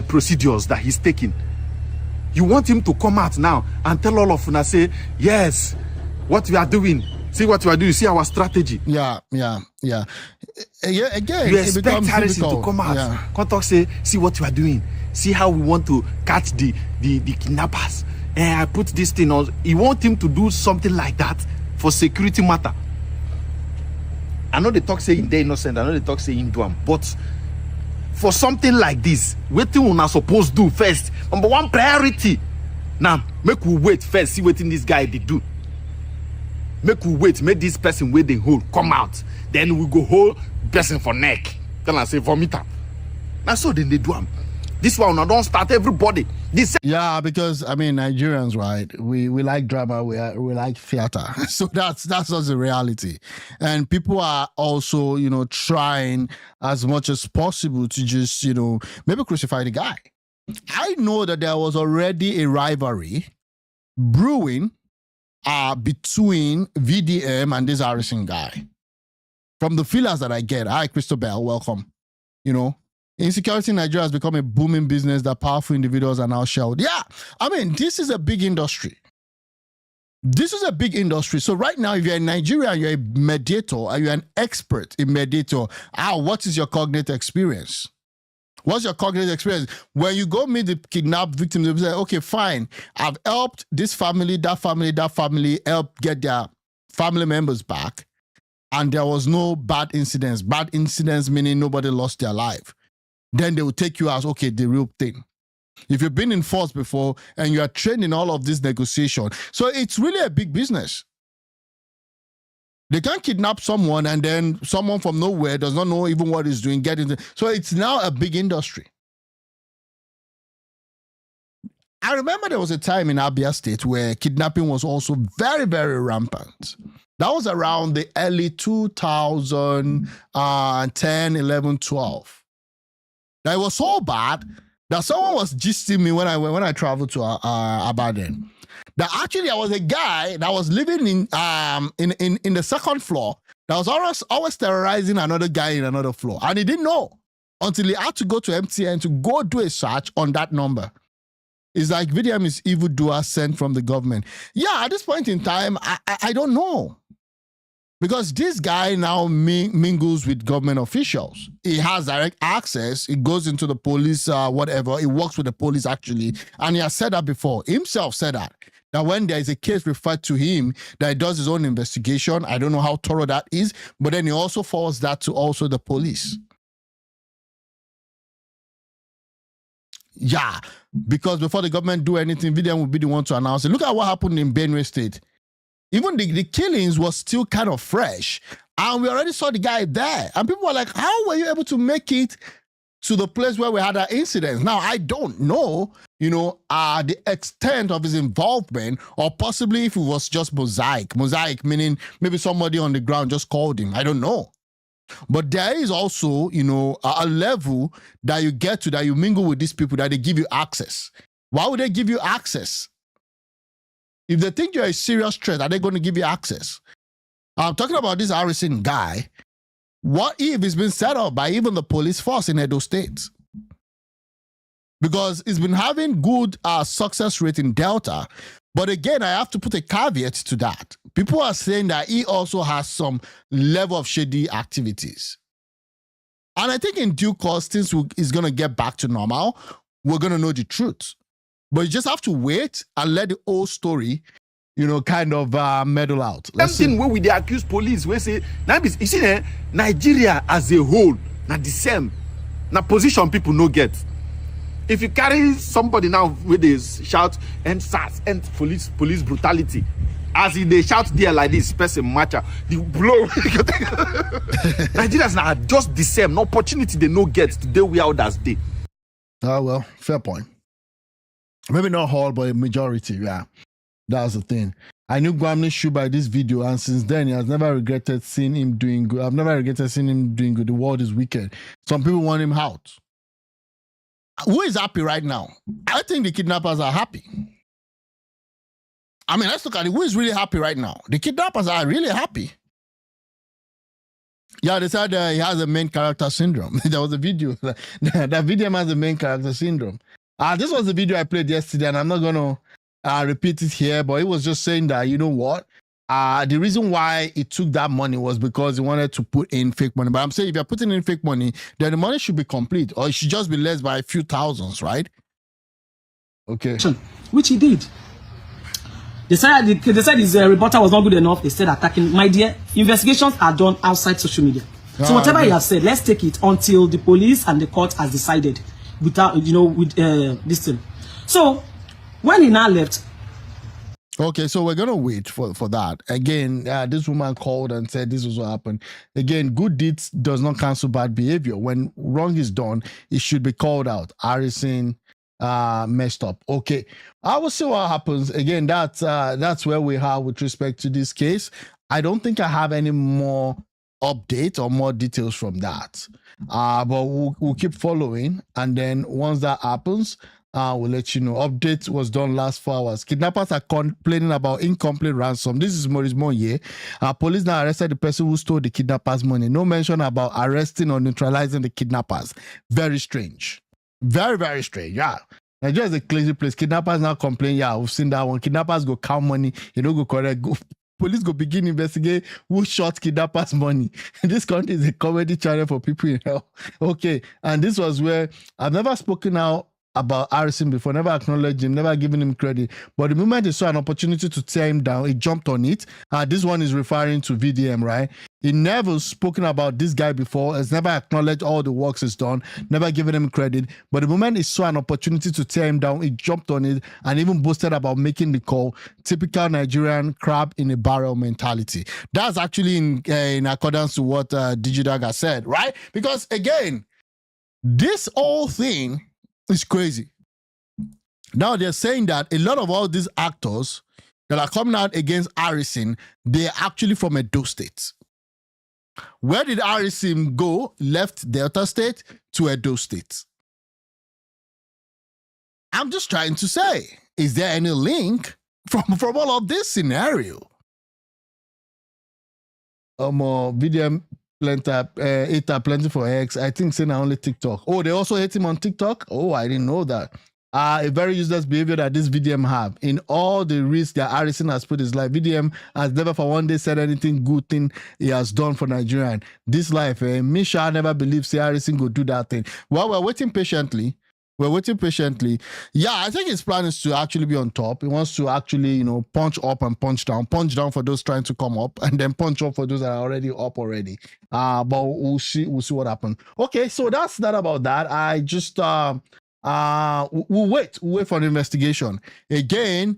procedures that he's taking, you want him to come out now and tell all of us, say, yes, what we are doing, see what we are doing, see our strategy. Yeah. Again, you expect Harrison to come out, come talk, say, see what we are doing, see how we want to catch the kidnappers. And I put this thing on. You want him to do something like that for security matter. I know they talk saying they're innocent, I know they talk saying do them, but for something like this, what you are supposed to do first, number one priority. Now, make we wait first, see what this guy did do. Make we wait, make this person where they hold come out. Then we go hold person for neck. Then I say vomit up. Now so then they do them. This one now don't start everybody. Yeah, because I mean Nigerians, right? We like drama, we like theater. So that's just the reality. And people are also, trying as much as possible to just, maybe crucify the guy. I know that there was already a rivalry brewing between VDM and this Harrison guy. From the feelers that I get, hi Crystal Bell, welcome. Insecurity in Nigeria has become a booming business that powerful individuals are now shelled. Yeah, I mean, this is a big industry. This is a big industry. So right now, if you're in Nigeria, you're a mediator, or you're an expert in mediator, what is your cognitive experience? What's your cognitive experience? When you go meet the kidnapped victims, you'll say, okay, fine, I've helped this family, that family, help get their family members back, and there was no bad incidents. Bad incidents meaning nobody lost their life. Then they will take you as, okay, the real thing. If you've been in force before and you are trained in all of this negotiation, so it's really a big business. They can kidnap someone and then someone from nowhere does not know even what he's doing, get into. So it's now a big industry. I remember there was a time in Abia State where kidnapping was also very, very rampant. That was around the early 2010, 11, 12. That it was so bad that someone was gisting me when I traveled to Abadan. That actually there was a guy that was living in the second floor that was always terrorizing another guy in another floor, and he didn't know until he had to go to MTN to go do a search on that number. It's like VDM is evildoer sent from the government. Yeah, at this point in time, I don't know. Because this guy now mingles with government officials. He has direct access. He goes into the police, whatever. He works with the police, actually. And he has said that before. Himself said that That when there is a case referred to him, that he does his own investigation. I don't know how thorough that is, but then he also forwards that to also the police. Yeah, because before the government do anything, VDM will be the one to announce it. Look at what happened in Benue State. Even the killings was still kind of fresh. And we already saw the guy there. And people were like, how were you able to make it to the place where we had that incident? Now, I don't know, the extent of his involvement, or possibly if it was just mosaic. Mosaic meaning maybe somebody on the ground just called him. I don't know. But there is also, a level that you get to, that you mingle with these people, that they give you access. Why would they give you access? If they think you're a serious threat, are they going to give you access? I'm talking about this Harrison guy. What if it's been set up by even the police force in Edo State? Because it's been having good success rate in Delta. But again, I have to put a caveat to that. People are saying that he also has some level of shady activities. And I think in due course, things is going to get back to normal. We're going to know the truth. But you just have to wait and let the whole story, kind of meddle out. Something where we accuse police, we say, you see, Nigeria as a whole, not the same. Now position people no get. If you carry somebody now with this shout and SARS and police brutality, as if they shout there like this, person matcher, the blow. Nigerians now just the same. No opportunity they no get to deal with others day. Oh well, fair point. Maybe not all, but a majority, yeah. That's the thing. I knew Gwamni Shu by this video, and since then he has never regretted seeing him doing good. I've never regretted seeing him doing good. The world is wicked. Some people want him out. Who is happy right now? I think the kidnappers are happy. I mean, let's look at it. Who is really happy right now? The kidnappers are really happy. Yeah, they said he has a main character syndrome. There was a video. That video has a main character syndrome. This was the video I played yesterday, and I'm not going to repeat it here, but it was just saying that, you know what? The reason why he took that money was because he wanted to put in fake money. But I'm saying if you're putting in fake money, then the money should be complete, or it should just be less by a few thousands, right? Okay. Which he did. They said his rebuttal was not good enough. They said attacking. My dear, investigations are done outside social media. So whatever you have said, let's take it until the police and the court has decided without, with this thing. So when he now left. Okay, so we're going to wait for that. Again, this woman called and said this was what happened. Again, good deeds does not cancel bad behavior. When wrong is done, it should be called out. Harrison messed up. Okay, I will see what happens. Again, that's where we are with respect to this case. I don't think I have any more update or more details from that. But we'll keep following, and then once that happens, we'll let you know. Update was done last 4 hours. Kidnappers are complaining about incomplete ransom. This is Maurice Monye. Police now arrested the person who stole the kidnappers' money. No mention about arresting or neutralizing the kidnappers. Very strange. Very, very strange. Yeah. Nigeria is a crazy place. Kidnappers now complain. Yeah, we've seen that one. Kidnappers go count money. Go correct. Police go begin investigate who shot kidnappers' money. This country is a comedy channel for people in hell. Okay. And this was where I've never spoken out about Harrison before, never acknowledged him, never given him credit. But the moment he saw an opportunity to tear him down, he jumped on it. This one is referring to VDM, right? He never spoken about this guy before, has never acknowledged all the works he's done, never given him credit. But the moment he saw an opportunity to tear him down, he jumped on it and even boasted about making the call. Typical Nigerian crab in a barrel mentality. That's actually in accordance to what Digidaga said, right? Because again, this whole thing is crazy. Now they're saying that a lot of all these actors that are coming out against Harrison, they're actually from Edo State. Where did Harrison go? Left Delta State to Edo State. I'm just trying to say, is there any link from all of this scenario? VDM plenty for X. I think saying only TikTok. Oh, they also hate him on TikTok? Oh, I didn't know that. A very useless behavior that this VDM have. In all the risks that Harrison has put his life, VDM has never for one day said anything good thing he has done for Nigerian. This life, Misha never believed say Harrison go do that thing. While we're waiting patiently, We're waiting patiently. Yeah, I think his plan is to actually be on top. He wants to actually, you know, punch up and punch down for those trying to come up, and then punch up for those that are already up already. But we'll see what happens. Okay, so that's that about that. I just we'll wait for the investigation. Again,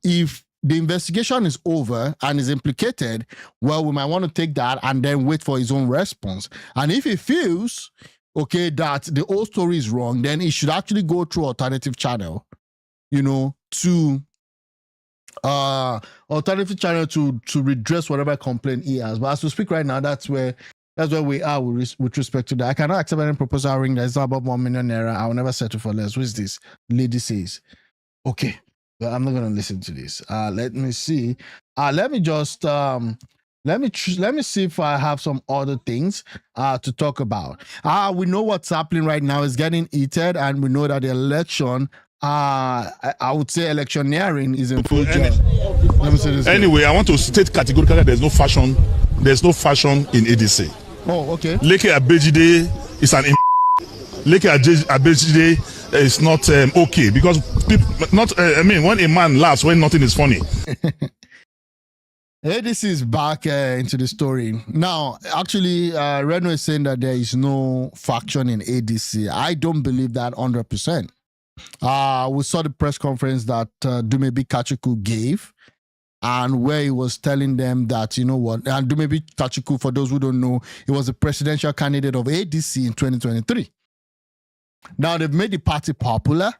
if the investigation is over and is implicated, well, we might want to take that and then wait for his own response. And if he feels okay that the whole story is wrong, then he should actually go through alternative channel, you know, to redress whatever complaint he has. But as we speak right now, that's where we are with respect to that. I cannot accept any proposal ring that is not about 1 million naira. I will never settle for less. Who is this? Lady says, okay. But I'm not going to listen to this. Let me see. Let me just let me see if I have some other things to talk about. We know what's happening right now is getting heated, and we know that the election, I would say electioneering is in full job. Let me say this. Anyway, I want to state categorically that there's no fashion in ADC. Oh, okay. Leke Abejide is an Leke Abejide is not okay, because people when a man laughs when nothing is funny. ADC is back into the story now. Actually, Reno is saying that there is no faction in ADC. I don't believe that 100%. We saw the press conference that Dumebi Kachuku gave, and where he was telling them that, you know what, and Dumebi Kachuku, for those who don't know, he was the presidential candidate of ADC in 2023. Now, they've made the party popular.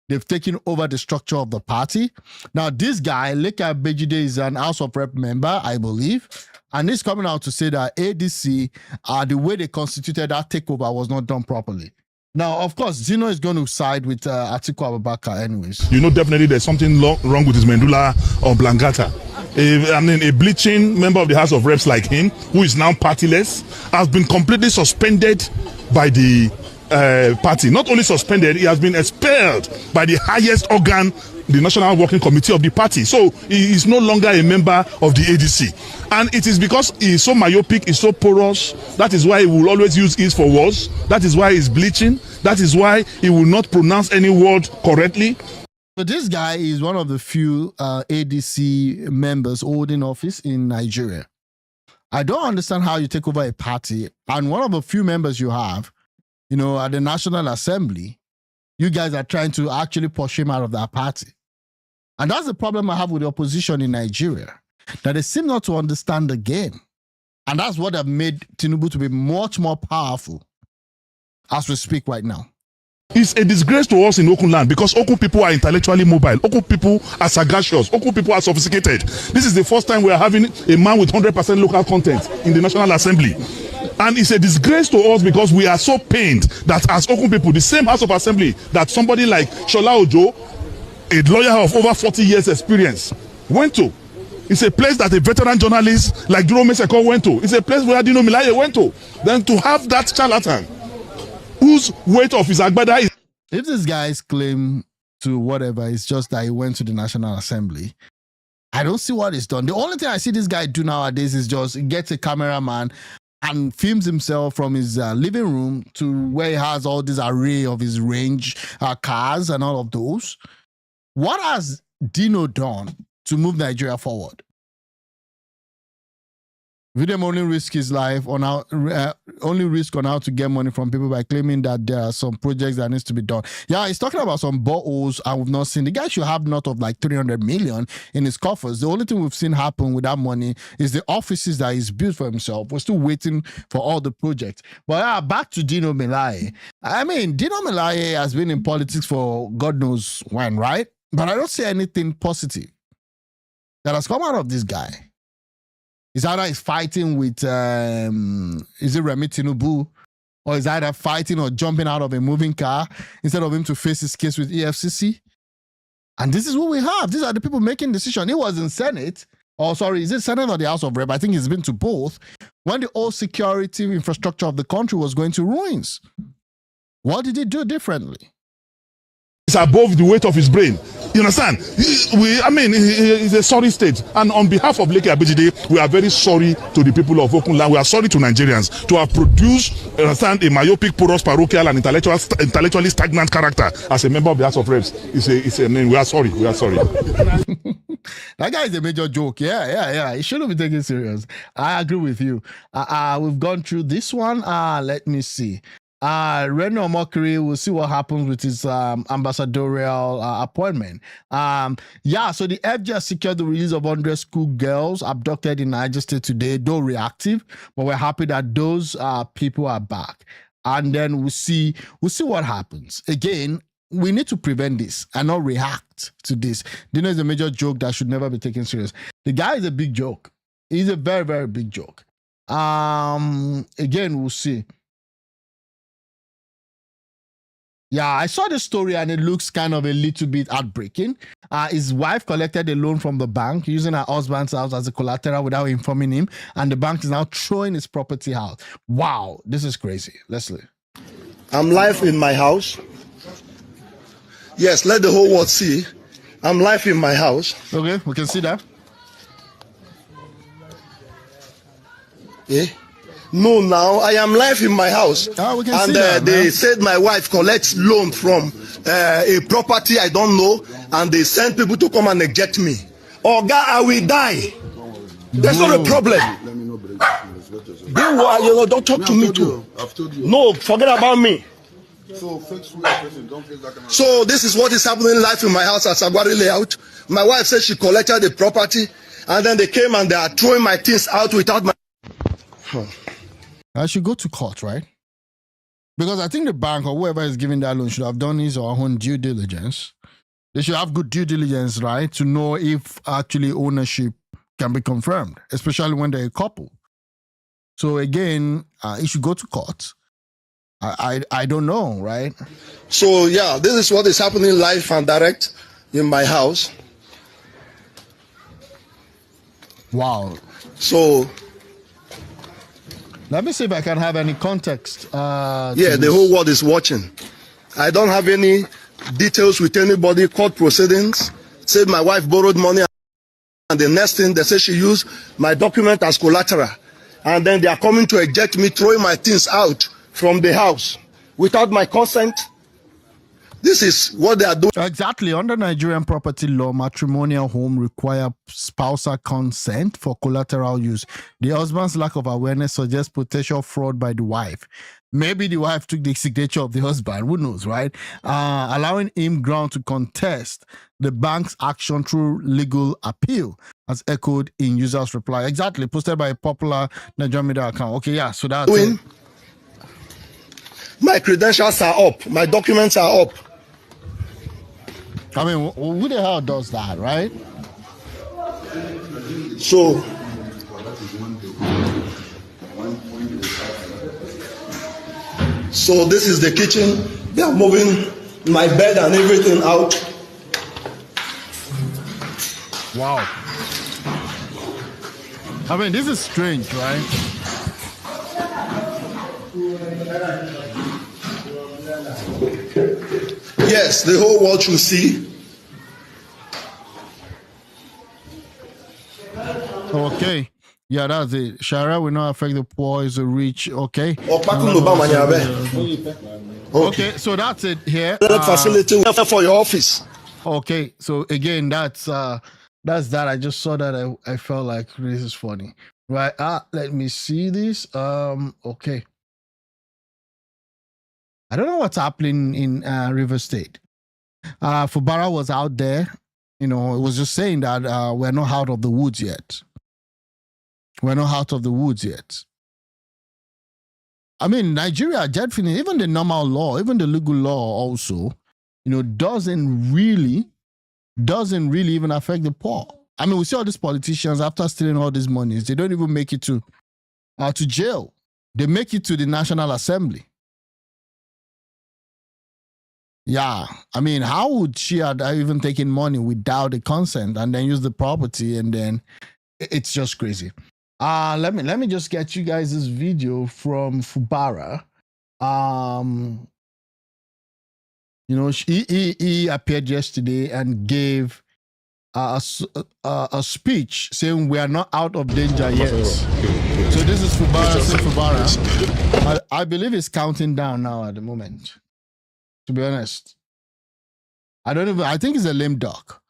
They've taken over the structure of the party. Now, this guy, Leke Abejide, is an House of Rep member, I believe, and he's coming out to say that ADC, the way they constituted that takeover was not done properly. Now, of course, Zino is going to side with Atiku Abubakar anyways. You know, definitely there's something wrong with his medulla oblongata. A bleaching member of the House of Reps like him, who is now partyless, has been completely suspended by the party. Not only suspended, he has been expelled by the highest organ, the National Working Committee of the party. So he is no longer a member of the ADC. And it is because he is so myopic, he's so porous. That is why he will always use is for words. That is why he's bleaching. That is why he will not pronounce any word correctly. But this guy is one of the few ADC members holding office in Nigeria. I don't understand how you take over a party and one of the few members you have, you know, at the National Assembly, you guys are trying to actually push him out of that party. And that's the problem I have with the opposition in Nigeria, that they seem not to understand the game. And that's what have made Tinubu to be much more powerful as we speak right now. It's a disgrace to us in Okun land, because Okun people are intellectually mobile. Okun people are sagacious. Okun people are sophisticated. This is the first time we are having a man with 100% local content in the National Assembly. And it's a disgrace to us because we are so pained that as Okun people, the same House of Assembly that somebody like Shola Ojo, a lawyer of over 40 years experience, went to. It's a place that a veteran journalist like Duro Meseko went to. It's a place where Dino Milaye went to. Then to have that charlatan whose weight of his agbada is... If this guy's claim to whatever is just that he went to the National Assembly, I don't see what he's done. The only thing I see this guy do nowadays is just get a cameraman and films himself from his living room to where he has all this array of his range cars and all of those. What has Dino done to move Nigeria forward? VDM only risk his life on how to get money from people by claiming that there are some projects that needs to be done. Yeah, he's talking about some boreholes I have not seen. The guy should have not of like 300 million in his coffers. The only thing we've seen happen with that money is the offices that he's built for himself. We're still waiting for all the projects. But back to Dino Milaye. I mean, Dino Milaye has been in politics for God knows when, right? But I don't see anything positive that has come out of this guy. Is either he's fighting with, is it Remi Tinubu? Or is either fighting or jumping out of a moving car instead of him to face his case with EFCC? And this is what we have. These are the people making decisions. He was in Senate. Is it Senate or the House of Rep? I think he's been to both. When the whole security infrastructure of the country was going to ruins. What did he do differently? is above the weight of his brain. You understand? It's a sorry state. And on behalf of Lekki Abejide, we are very sorry to the people of Okunland. We are sorry to Nigerians to have produced, a myopic, porous, parochial, and intellectually stagnant character as a member of the House of Reps. We are sorry. We are sorry. That guy is a major joke. Yeah. He shouldn't be taken serious. I agree with you. We've gone through this one. Let me see. Reno Omokri, we'll see what happens with his ambassadorial appointment. So the FG secured the release of 100 school girls abducted in Niger State today, though reactive, but we're happy that those people are back. And then we'll see what happens. Again, we need to prevent this and not react to this. Dino is a major joke that should never be taken serious. The guy is a big joke. He's a very, very big joke. Again, we'll see. Yeah, I saw the story and it looks kind of a little bit heartbreaking. His wife collected a loan from the bank using her husband's house as a collateral without informing him, and the bank is now throwing his property out. Wow, this is crazy. Leslie. I'm live in my house. Yes, let the whole world see. I'm live in my house. Okay, we can see that. Yeah. No, now I am live in my house, we can see that, they said my wife collects loan from a property I don't know, and they send people to come and eject me. Oh God, I will die. That's not a problem. Don't talk to me too. No, forget about me. So this is what is happening live in my house at Sagwari Layout. My wife said she collected the property, and then they came and they are throwing my things out without my. I should go to court, right? Because I think the bank or whoever is giving that loan should have done his or her own due diligence. They should have good due diligence, right? To know if actually ownership can be confirmed, especially when they're a couple. So again, it should go to court. I don't know, right? So yeah, this is what is happening live and direct in my house. Wow. So let me see if I can have any context. The whole world is watching. I don't have any details with anybody. Court proceedings said my wife borrowed money, and the next thing they say she used my document as collateral, and then they are coming to eject me, throwing my things out from the house without my consent. This is what they are doing. Exactly. Under Nigerian property law, matrimonial home require spousal consent for collateral use. The husband's lack of awareness suggests potential fraud by the wife. Maybe the wife took the signature of the husband. Who knows, right? Allowing him ground to contest the bank's action through legal appeal, as echoed in user's reply. Exactly. Posted by a popular Nigerian media account. Okay, yeah. So that's it. My credentials are up. My documents are up. I mean, who the hell does that, right? So, this is the kitchen. They are moving my bed and everything out. Wow. I mean, this is strange, right? Yes, the whole world should see. Okay. Yeah, that's it. Sharia will not affect the poor, is a rich. Okay. Okay, so that's it here. Facility for your office. Okay, so again, that's that. I just saw that. I felt like this is funny. Right. Let me see this. Okay. I don't know what's happening in River State. Fubara was out there, it was just saying that we're not out of the woods yet. We're not out of the woods yet. I mean, Nigeria, definitely, even the normal law, even the legal law also, doesn't really even affect the poor. I mean, we see all these politicians after stealing all these monies, they don't even make it to jail. They make it to the National Assembly. Yeah, I mean, how would she have even taken money without the consent and then use the property, and then it's just crazy. Let me just get you guys this video from Fubara. You know, he appeared yesterday and gave a speech saying we are not out of danger yet. So this is Fubara. I believe it's counting down now at the moment. To be honest, I think it's a lame duck.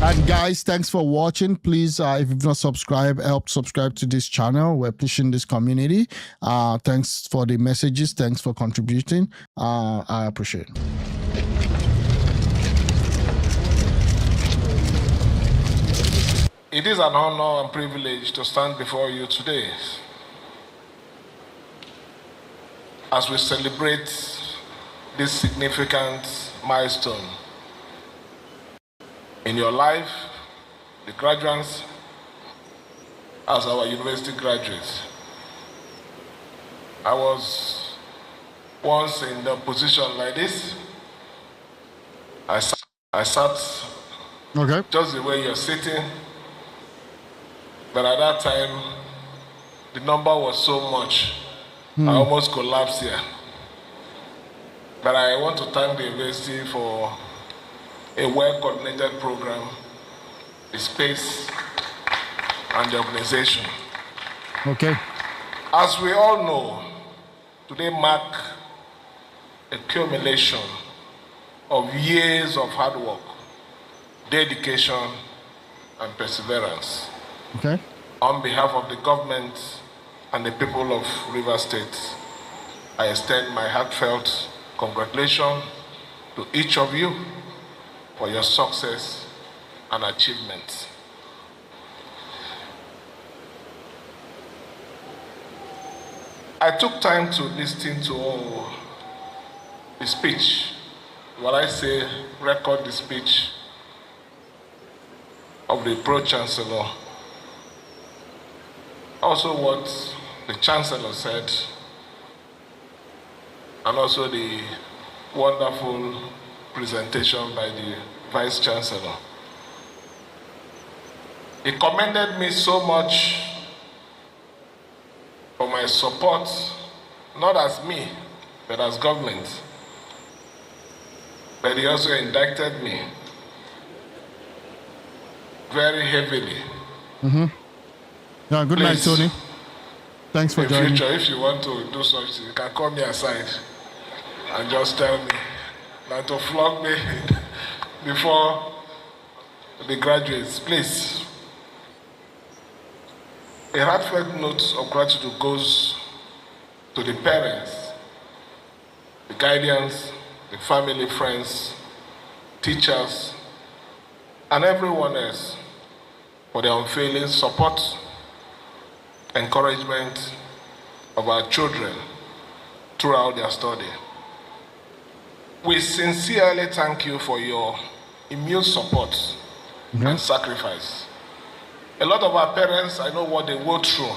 And guys, thanks for watching. Please, if you've not subscribed, help subscribe to this channel. We're pushing this community. Thanks for the messages. Thanks for contributing. I appreciate it. It is an honor and privilege to stand before you today as we celebrate this significant milestone in your life, the graduates, as our university graduates. I was once in the position like this. I sat just the way you're sitting, but at that time, the number was so much, I almost collapsed here. But I want to thank the university for a well-coordinated program, the space, and the organization. Okay. As we all know, today marks a accumulation of years of hard work, dedication, and perseverance. Okay. On behalf of the government and the people of Rivers State, I extend my heartfelt congratulations to each of you for your success and achievements. I took time to listen to the speech. What I say, record the speech of the Pro-Chancellor. Also what the Chancellor said, and also the wonderful presentation by the Vice Chancellor. He commended me so much for my support, not as me, but as government. But he also indicted me very heavily. Yeah, good night, Tony. Thanks for joining. In future, if you want to do something, you can call me aside and just tell me not to flog me before the graduates, please. A heartfelt note of gratitude goes to the parents, the guardians, the family, friends, teachers, and everyone else for their unfailing support, encouragement of our children throughout their study. We sincerely thank you for your immune support and sacrifice. A lot of our parents, I know what they go through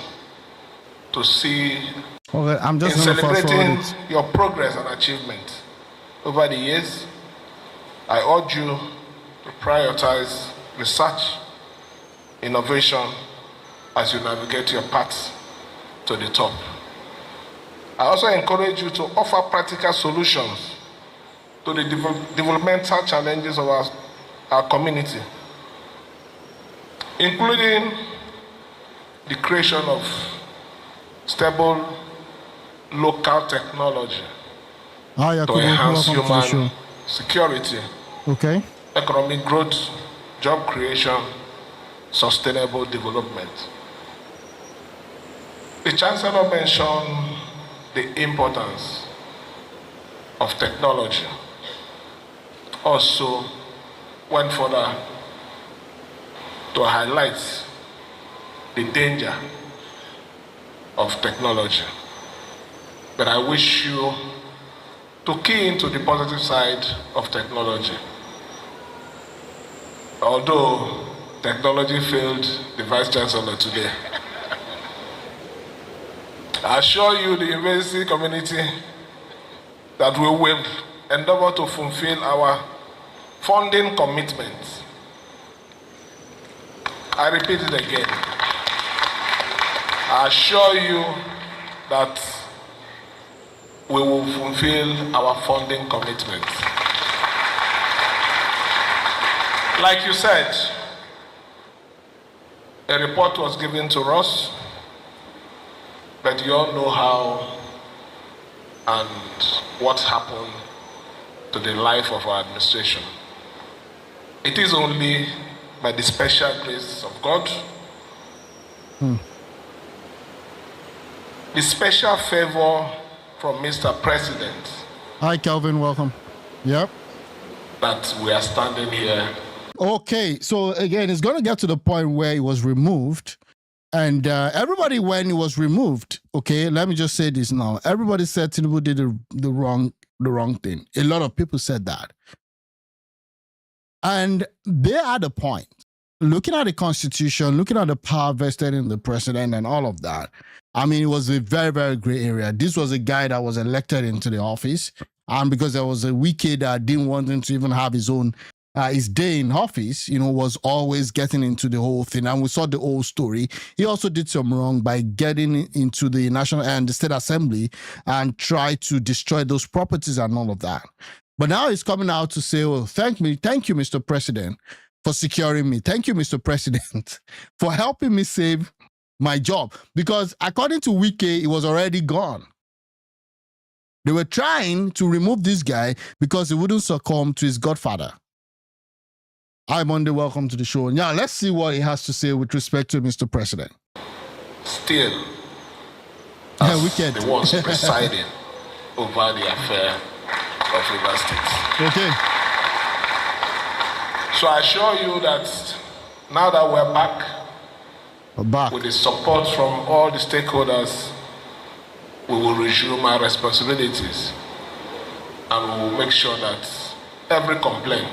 to see I'm just in celebrating your progress and achievement over the years. I urge you to prioritize research, innovation as you navigate your path to the top. I also encourage you to offer practical solutions to the developmental challenges of our community, including the creation of stable local technology to enhance human security, economic growth, job creation, sustainable development. The Chancellor mentioned the importance of technology. Also went further to highlight the danger of technology. But I wish you to key into the positive side of technology. Although technology failed the Vice Chancellor today, I assure you, the university community, that we will endeavor to fulfill our funding commitments. I repeat it again. I assure you that we will fulfill our funding commitment. Like you said, a report was given to us, but you all know how and what happened to the life of our administration. It is only by the special grace of God, the special favor from Mr. President. Hi, Kelvin, welcome. Yep. That we are standing here. Okay, so again, it's going to get to the point where it was removed. And everybody, when it was removed, okay, let me just say this now. Everybody said Tinubu did the wrong thing. A lot of people said that. And they had a point. Looking at the Constitution, looking at the power vested in the president and all of that, I mean, it was a very, very gray area. This was a guy that was elected into the office. And because there was a wicked that didn't want him to even have his own his day in office, you know, was always getting into the whole thing. And we saw the whole story. He also did some wrong by getting into the National and the State Assembly and try to destroy those properties and all of that. But now he's coming out to say, oh, thank you, Mr. President, for securing me. Thank you, Mr. President, for helping me save my job. Because according to Wike, it was already gone. They were trying to remove this guy because he wouldn't succumb to his godfather. Hi, Monday. Welcome to the show. Now, let's see what he has to say with respect to Mr. President. Still, the ones presiding over the affair of Rivers State. Okay. So I assure you that now that we're back with the support from all the stakeholders, we will resume our responsibilities and we will make sure that every complaint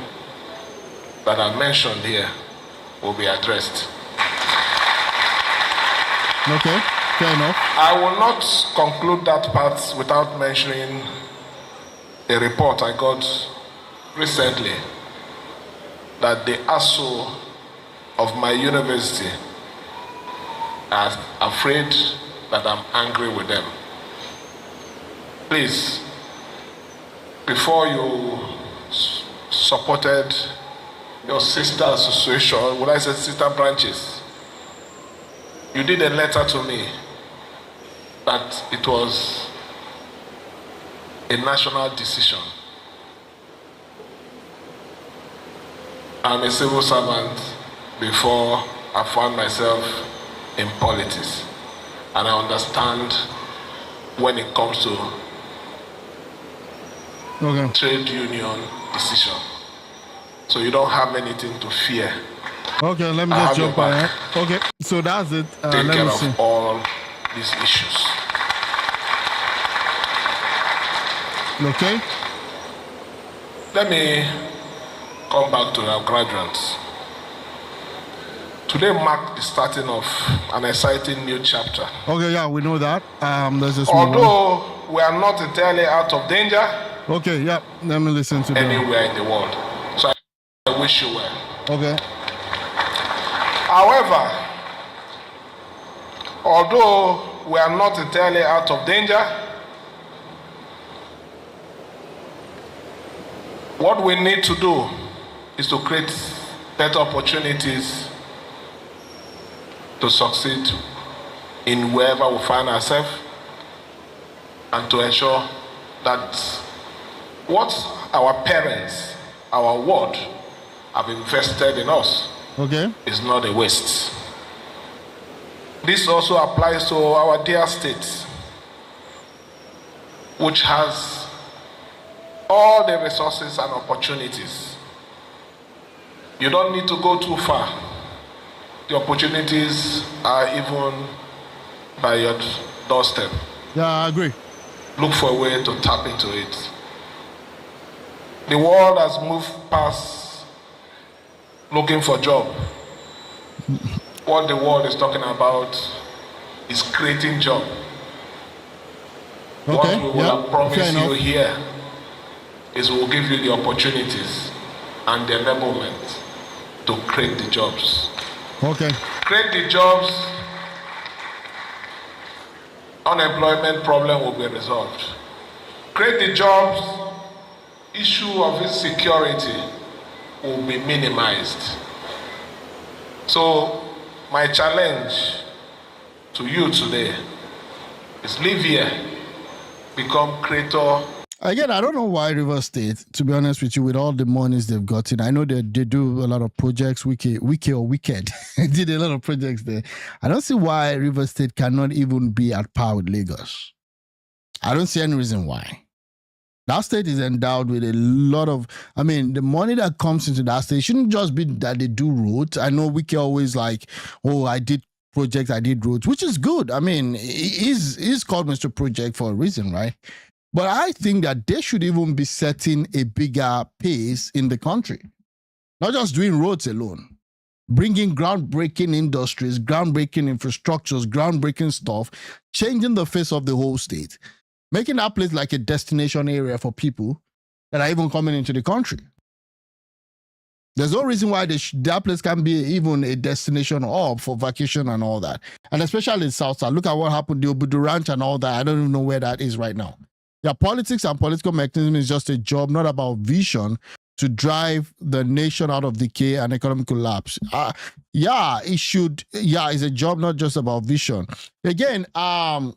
that I mentioned here will be addressed. Okay, fair enough. I will not conclude that part without mentioning a report I got recently that the ASO of my university are afraid that I'm angry with them. Please, before you supported your sister association, when I said sister branches, you did a letter to me that it was a national decision. I'm a civil servant before I found myself in politics, and I understand when it comes to trade union decision. So you don't have anything to fear. Okay, let me just jump on. Okay, so that's it. Take care of all these issues. Okay. Let me come back to our graduates. Today marked the starting of an exciting new chapter. Okay, yeah, we know that. Although we are not entirely out of danger. Okay, yeah, let me listen to anywhere in the world. So I wish you well. Okay. However, although we are not entirely out of danger, what we need to do is to create better opportunities to succeed in wherever we find ourselves and to ensure that what our parents, our world, have invested in us is not a waste. This also applies to our dear state, which has all the resources and opportunities. You don't need to go too far. The opportunities are even by your doorstep. Yeah, I agree. Look for a way to tap into it. The world has moved past looking for a job. What the world is talking about is creating jobs. What we will promise you here is we'll give you the opportunities and the enablement to create the jobs. Okay. Create the jobs unemployment problem will be resolved. Create the jobs, issue of insecurity will be minimized. So my challenge to you today is live here, become creator. Again, I don't know why Rivers State, to be honest with you, with all the monies they've gotten, I know they do a lot of projects, Wiki or Wicked, did a lot of projects there. I don't see why Rivers State cannot even be at par with Lagos. I don't see any reason why. That state is endowed with a lot of, the money that comes into that state shouldn't just be that they do roads. I know Wiki always like, oh, I did projects, I did roads, which is good. He's called Mr. Project for a reason, right? But I think that they should even be setting a bigger pace in the country. Not just doing roads alone. Bringing groundbreaking industries, groundbreaking infrastructures, groundbreaking stuff, changing the face of the whole state. Making that place like a destination area for people that are even coming into the country. There's no reason why that place can be even a destination hub for vacation and all that. And especially in South Side. Look at what happened, the Obudu Ranch and all that. I don't even know where that is right now. Yeah, politics and political mechanism is just a job, not about vision to drive the nation out of decay and economic collapse. It's a job, not just about vision. Again, let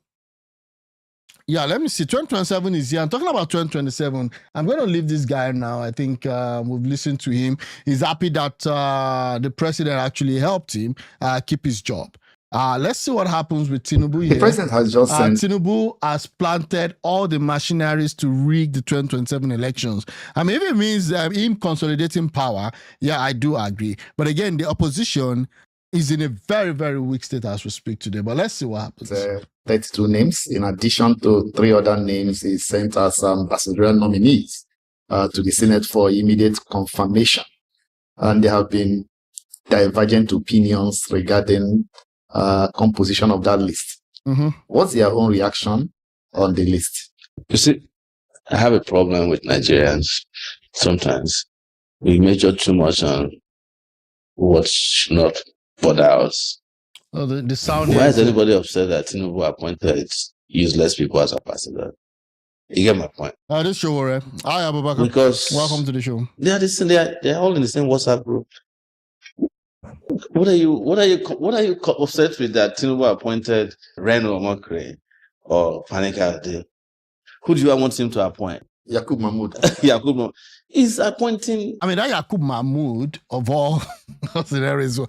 me see. 2027 is here. I'm talking about 2027. I'm going to leave this guy now. I think we've listened to him. He's happy that the president actually helped him keep his job. Let's see what happens with Tinubu here. The president has just sent... Tinubu has planted all the machineries to rig the 2027 elections. If it means him consolidating power, I do agree. But again, the opposition is in a very, very weak state as we speak today. But let's see what happens. 32 names, in addition to 3 other names he sent as ambassadorial nominees to the Senate for immediate confirmation. And there have been divergent opinions regarding composition of that list. Mm-hmm. What's your own reaction on the list? You see, I have a problem with Nigerians. Sometimes we measure too much on what should not bother us. The sound. Why is anybody upset that Tinubu appointed useless people as ambassador? You get my point. This show, right? Hi, Abubakar. Because welcome to the show. They're all in the same WhatsApp group. What are you upset with that Tinubu appointed Reno Omokre or Panika? Who do you want him to appoint? Yakub Mahmood. Yakub Mahmood. He's appointing. That Yakub Mahmood of all scenarios.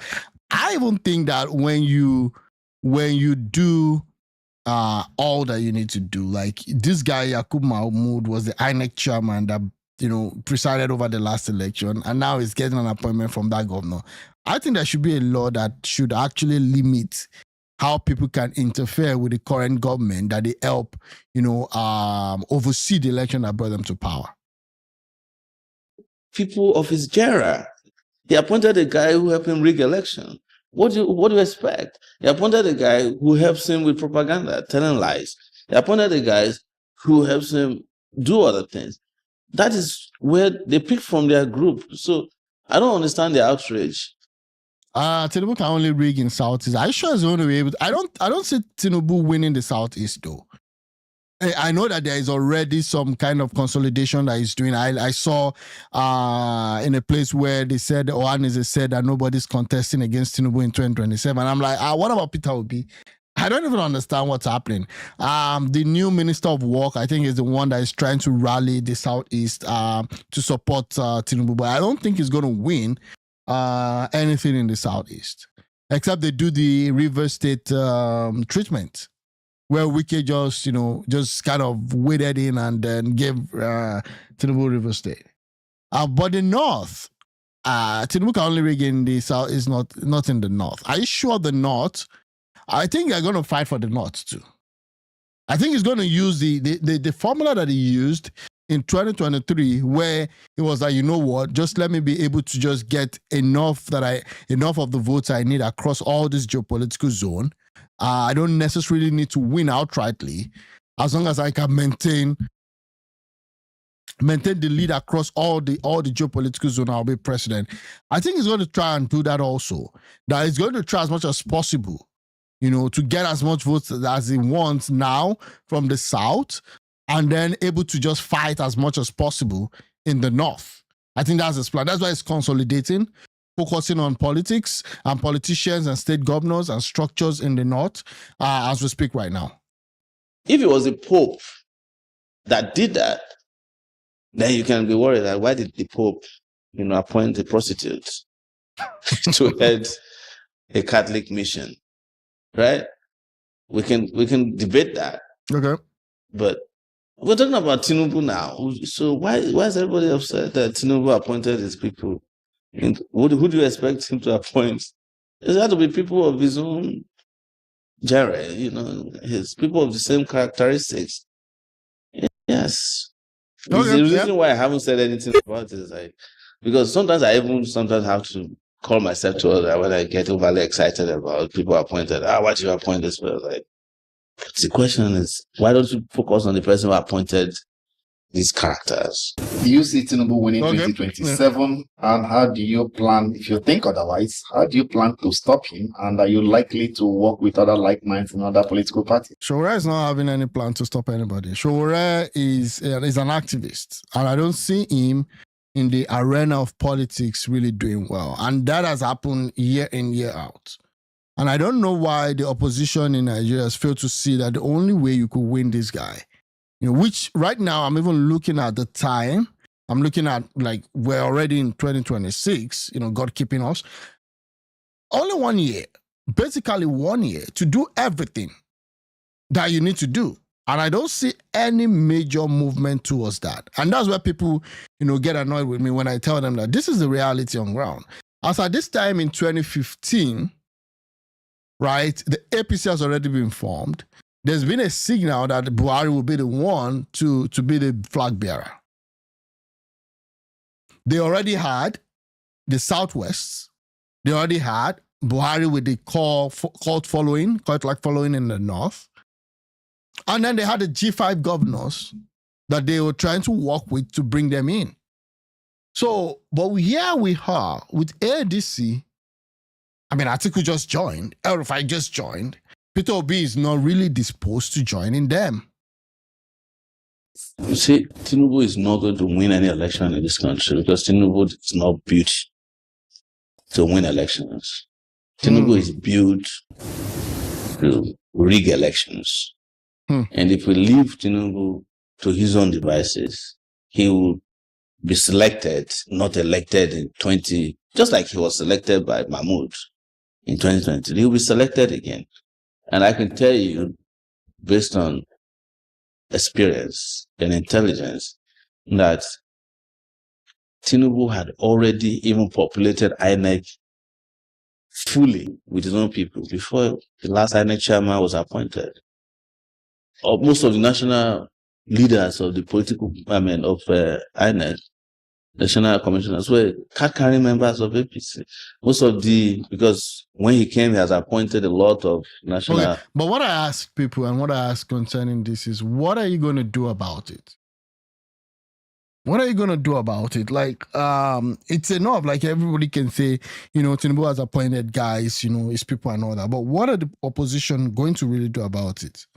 I even think that when you do all that you need to do, like this guy Yakub Mahmood was the INEC chairman that presided over the last election, and now he's getting an appointment from that governor. I think there should be a law that should actually limit how people can interfere with the current government, that they help, oversee the election that brought them to power. People of his genre. He appointed a guy who helped him rig election. What do you expect? He appointed a guy who helps him with propaganda, telling lies. He appointed a guy who helps him do other things. That is where they pick from their group. So I don't understand the outrage. Tinubu can only rig in Southeast. Are you sure he's going to be able to? I don't see Tinubu winning the Southeast though. I know that there is already some kind of consolidation that he's doing. I saw in a place where they said, Ohaneze said that nobody's contesting against Tinubu in 2027. And I'm like, what about Peter Obi? I don't even understand what's happening. The new Minister of Work, I think, is the one that is trying to rally the Southeast to support Tinubu. But I don't think he's going to win anything in the Southeast, except they do the River State treatment, where Wike just kind of waded in and then gave Tinubu River State. But the North, Tinubu can only rig in the South, is not in the North. Are you sure the North? I think they're going to fight for the North too. I think he's going to use the formula that he used in 2023, where it was like, just let me be able to just get enough of the votes I need across all this geopolitical zone. I don't necessarily need to win outrightly, as long as I can maintain the lead across all the geopolitical zone. I'll be president. I think he's going to try and do that also. That he's going to try as much as possible to get as much votes as he wants now from the South, and then able to just fight as much as possible in the North. I think that's his plan. That's why it's consolidating, focusing on politics and politicians and state governors and structures in the North as we speak right now. If it was a Pope that did that, then you can be worried that why did the Pope, appoint a prostitute to head a Catholic mission, right? We can debate that. Okay. But we're talking about Tinubu now. So why is everybody upset that Tinubu appointed his people? And who do you expect him to appoint? It has to be people of his own genre, his people of the same characteristics. Yes. Okay, the reason why I haven't said anything about it is because sometimes I have to call myself to order when I get overly excited about people appointed. Why do you appoint this person? The question is, why don't you focus on the person who appointed these characters? Do you see Tinubu winning 2027? And how do you plan, if you think otherwise, how do you plan to stop him? And are you likely to work with other like minds in other political parties? Sowore is not having any plan to stop anybody. Sowore is an activist, and I don't see him in the arena of politics really doing well. And that has happened year in, year out. And I don't know why the opposition in Nigeria has failed to see that the only way you could win this guy, which right now I'm even looking at the time. I'm looking at we're already in 2026, God keeping us. Only 1 year, basically 1 year to do everything that you need to do. And I don't see any major movement towards that. And that's where people, get annoyed with me when I tell them that this is the reality on ground. As at this time in 2015, right, the APC has already been formed. There's been a signal that Buhari will be the one to be the flag bearer. They already had the Southwest. They already had Buhari with the cult following in the North. And then they had the G5 governors that they were trying to work with to bring them in. So, but here we are with ADC. Atiku just joined. El-Rufai just joined. Peter Obi is not really disposed to joining them. You see, Tinubu is not going to win any election in this country because Tinubu is not built to win elections. Tinubu is built to rig elections. And if we leave Tinubu to his own devices, he will be selected, not elected in just like he was selected by Mahmoud in 2020. He will be selected again. And I can tell you, based on experience and intelligence, that Tinubu had already even populated INEC fully with his own people before the last INEC chairman was appointed. Most of the national leaders of the political, of INEC, national commissioners, were card-carrying members of APC. Because when he came, he has appointed a lot of national... Okay. But what I ask people and what I ask concerning this is, what are you going to do about it? What are you going to do about it? It's enough. Everybody can say, Tinubu has appointed guys, his people and all that. But what are the opposition going to really do about it?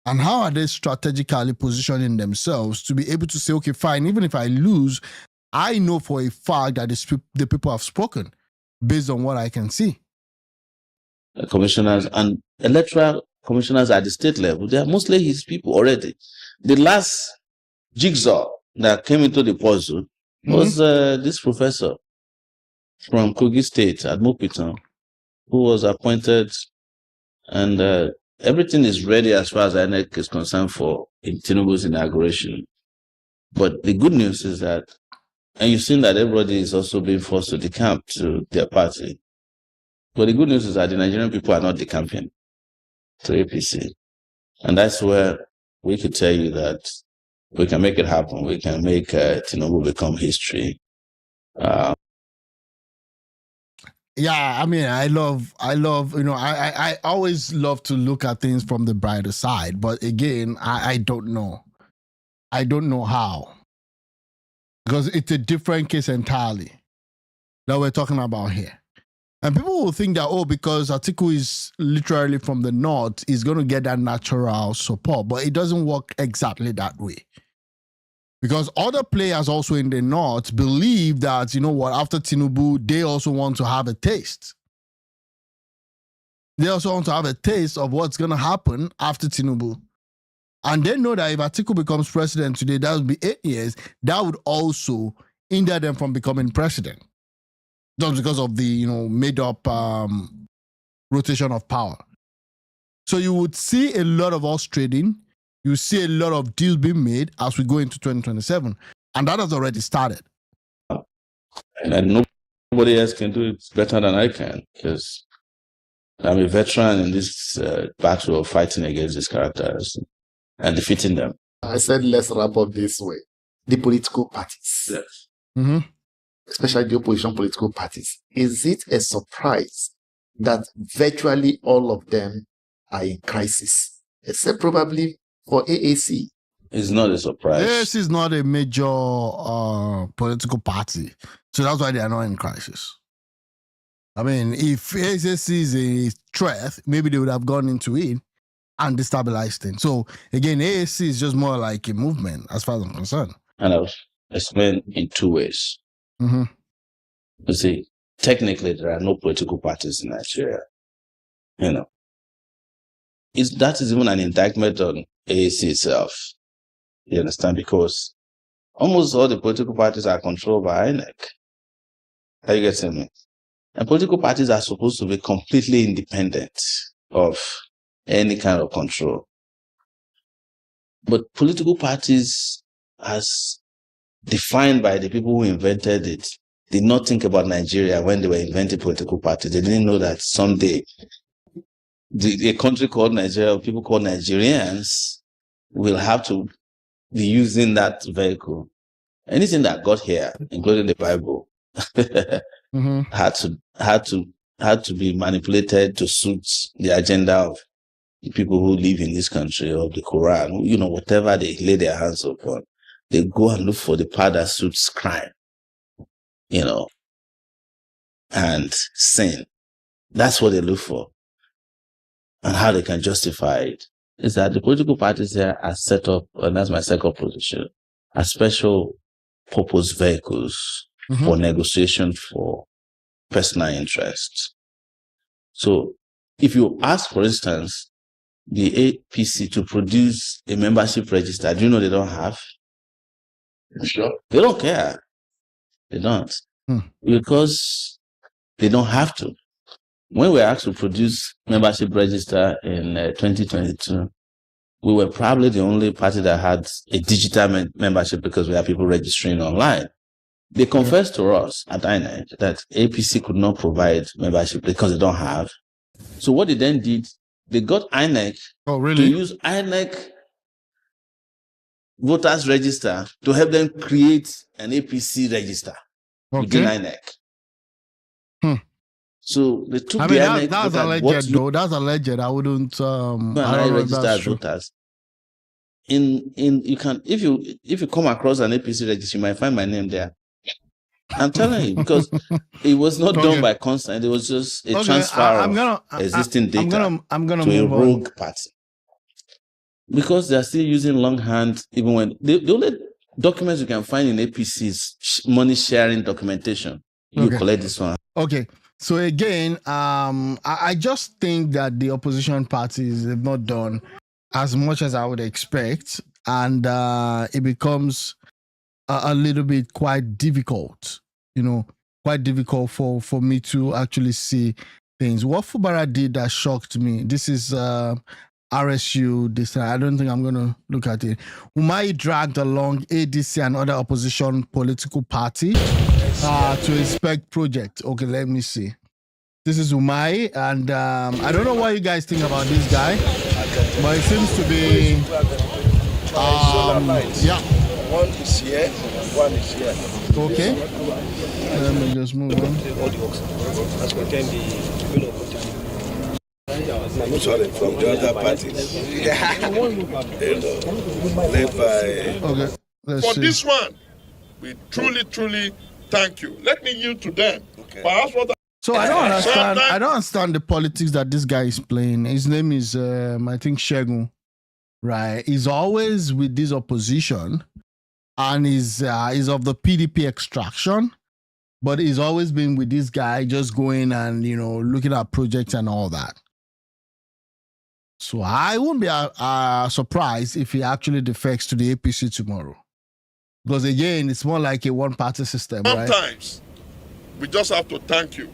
And how are they strategically positioning themselves to be able to say, okay, fine, even if I lose, I know for a fact that the people have spoken based on what I can see. Commissioners and electoral commissioners at the state level, they are mostly his people already. The last jigsaw that came into the puzzle was this professor from Kogi State at Mopiton, who was appointed, and everything is ready as far as INEC is concerned for Tinubu's inauguration. But the good news is that, and you've seen that everybody is also being forced to decamp to their party. But the good news is that the Nigerian people are not decamping to APC. And that's where we could tell you that we can make it happen. We can make Tinubu become history. Yeah, I love, I always love to look at things from the brighter side. But again, I don't know. I don't know how. Because it's a different case entirely that we're talking about here. And people will think that, oh, because Atiku is literally from the north, he's going to get that natural support. But it doesn't work exactly that way. Because other players also in the north believe that, you know what, after Tinubu, they also want to have a taste. They also want to have a taste of what's going to happen after Tinubu. And they know that if Atiku becomes president today, that would be 8 years. That would also hinder them from becoming president. Just because of the, you know, made up rotation of power. So you would see a lot of us trading. You see a lot of deals being made as we go into 2027. And that has already started. And nobody else can do it better than I can, because I'm a veteran in this battle of fighting against these characters and defeating them. I said let's wrap up this way. The political parties. Yes. Mm-hmm. Especially the opposition political parties. Is it a surprise that virtually all of them are in crisis, except probably for AAC? It's not a surprise. AAC is not a major political party, so that's why they are not in crisis. I mean, if AAC is a threat, maybe they would have gone into it and destabilized things. So again, AAC is just more like a movement as far as I'm concerned. And I'll explain in two ways. Mm-hmm. You see, technically, there are no political parties in Nigeria. You know, that is even an indictment on AAC itself. You understand? Because almost all the political parties are controlled by INEC. Are you getting me? And political parties are supposed to be completely independent of any kind of control. But political parties, as defined by the people who invented it, did not think about Nigeria when they were inventing political parties. They didn't know that someday a country called Nigeria, people called Nigerians, will have to be using that vehicle. Anything that got here, including the Bible, mm-hmm. had to be manipulated to suit the agenda of the people who live in this country, or the Quran. You know, whatever they lay their hands upon, they go and look for the part that suits crime, you know, and sin. That's what they look for. And how they can justify it is that the political parties here are set up, and that's my second position, as special purpose vehicles mm-hmm. for negotiation for personal interests. So if you ask, for instance, the APC to produce a membership register, do you know they don't have? Sure. They don't care. They don't. Because they don't have to. When we were asked to produce membership register in 2022, we were probably the only party that had a digital membership because we had people registering online. They confessed to us at INEC that APC could not provide membership because they don't have. So what they then did, they got INEC to use INEC voters register to help them create an APC register within INEC. So they took the INEC. That's alleged, though. That's alleged. I wouldn't. I register as voters. You can if you come across an APC register, you might find my name there. I'm telling you, because it was not done by consent. It was just a transfer of existing data to a rogue party. Because they are still using longhand, even when the only documents you can find in APC is money sharing documentation. You collect this one. Okay. So again, I just think that the opposition parties have not done as much as I would expect, and it becomes a little bit quite difficult, quite difficult for me to actually see things. What Fubara did that shocked me, this is RSU, this I don't think I'm going to look at it. Umai dragged along ADC and other opposition political party to inspect project. Okay, let me see. This is Umai, and I don't know what you guys think about this guy, but it seems to be, yeah. One is here, one is here. Okay. Let me just move on. As contain the from the other parties. Led by. Okay. For this one, we truly thank you. Let me yield to them. Perhaps what So I don't understand. I don't understand the politics that this guy is playing. His name is, I think, Shegun, right? He's always with this opposition, and he's of the PDP extraction, but he's always been with this guy, just going and looking at projects and all that. So I won't be surprised if he actually defects to the APC tomorrow, because again, it's more like a one-party system, right? Sometimes we just have to thank you.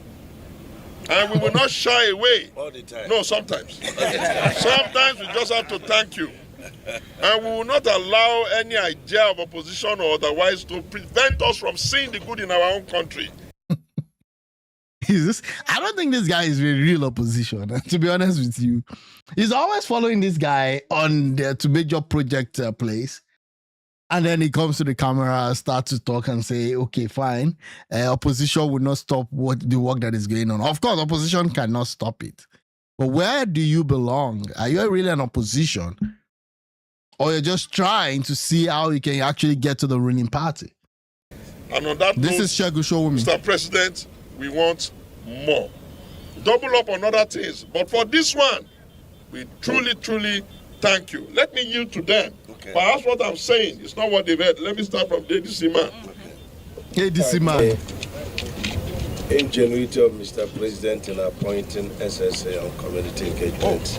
And we will not shy away. All the time. No, sometimes. Sometimes we just have to thank you. And we will not allow any idea of opposition or otherwise to prevent us from seeing the good in our own country. I don't think this guy is a real opposition, to be honest with you. He's always following this guy on the to make your project place. And then he comes to the camera, starts to talk and say, okay, fine. Opposition will not stop the work that is going on. Of course, opposition cannot stop it. But where do you belong? Are you really an opposition? Or you're just trying to see how you can actually get to the ruling party? And on that this note, is Shegun Showumi. Mr. President, we want more. Double up on other things. But for this one, we truly, truly thank you. Let me yield to them. Okay. Perhaps what I'm saying is not what they've heard. Let me start from ADC man. ADC man. Ingenuity of Mr. President in appointing SSA on community engagement.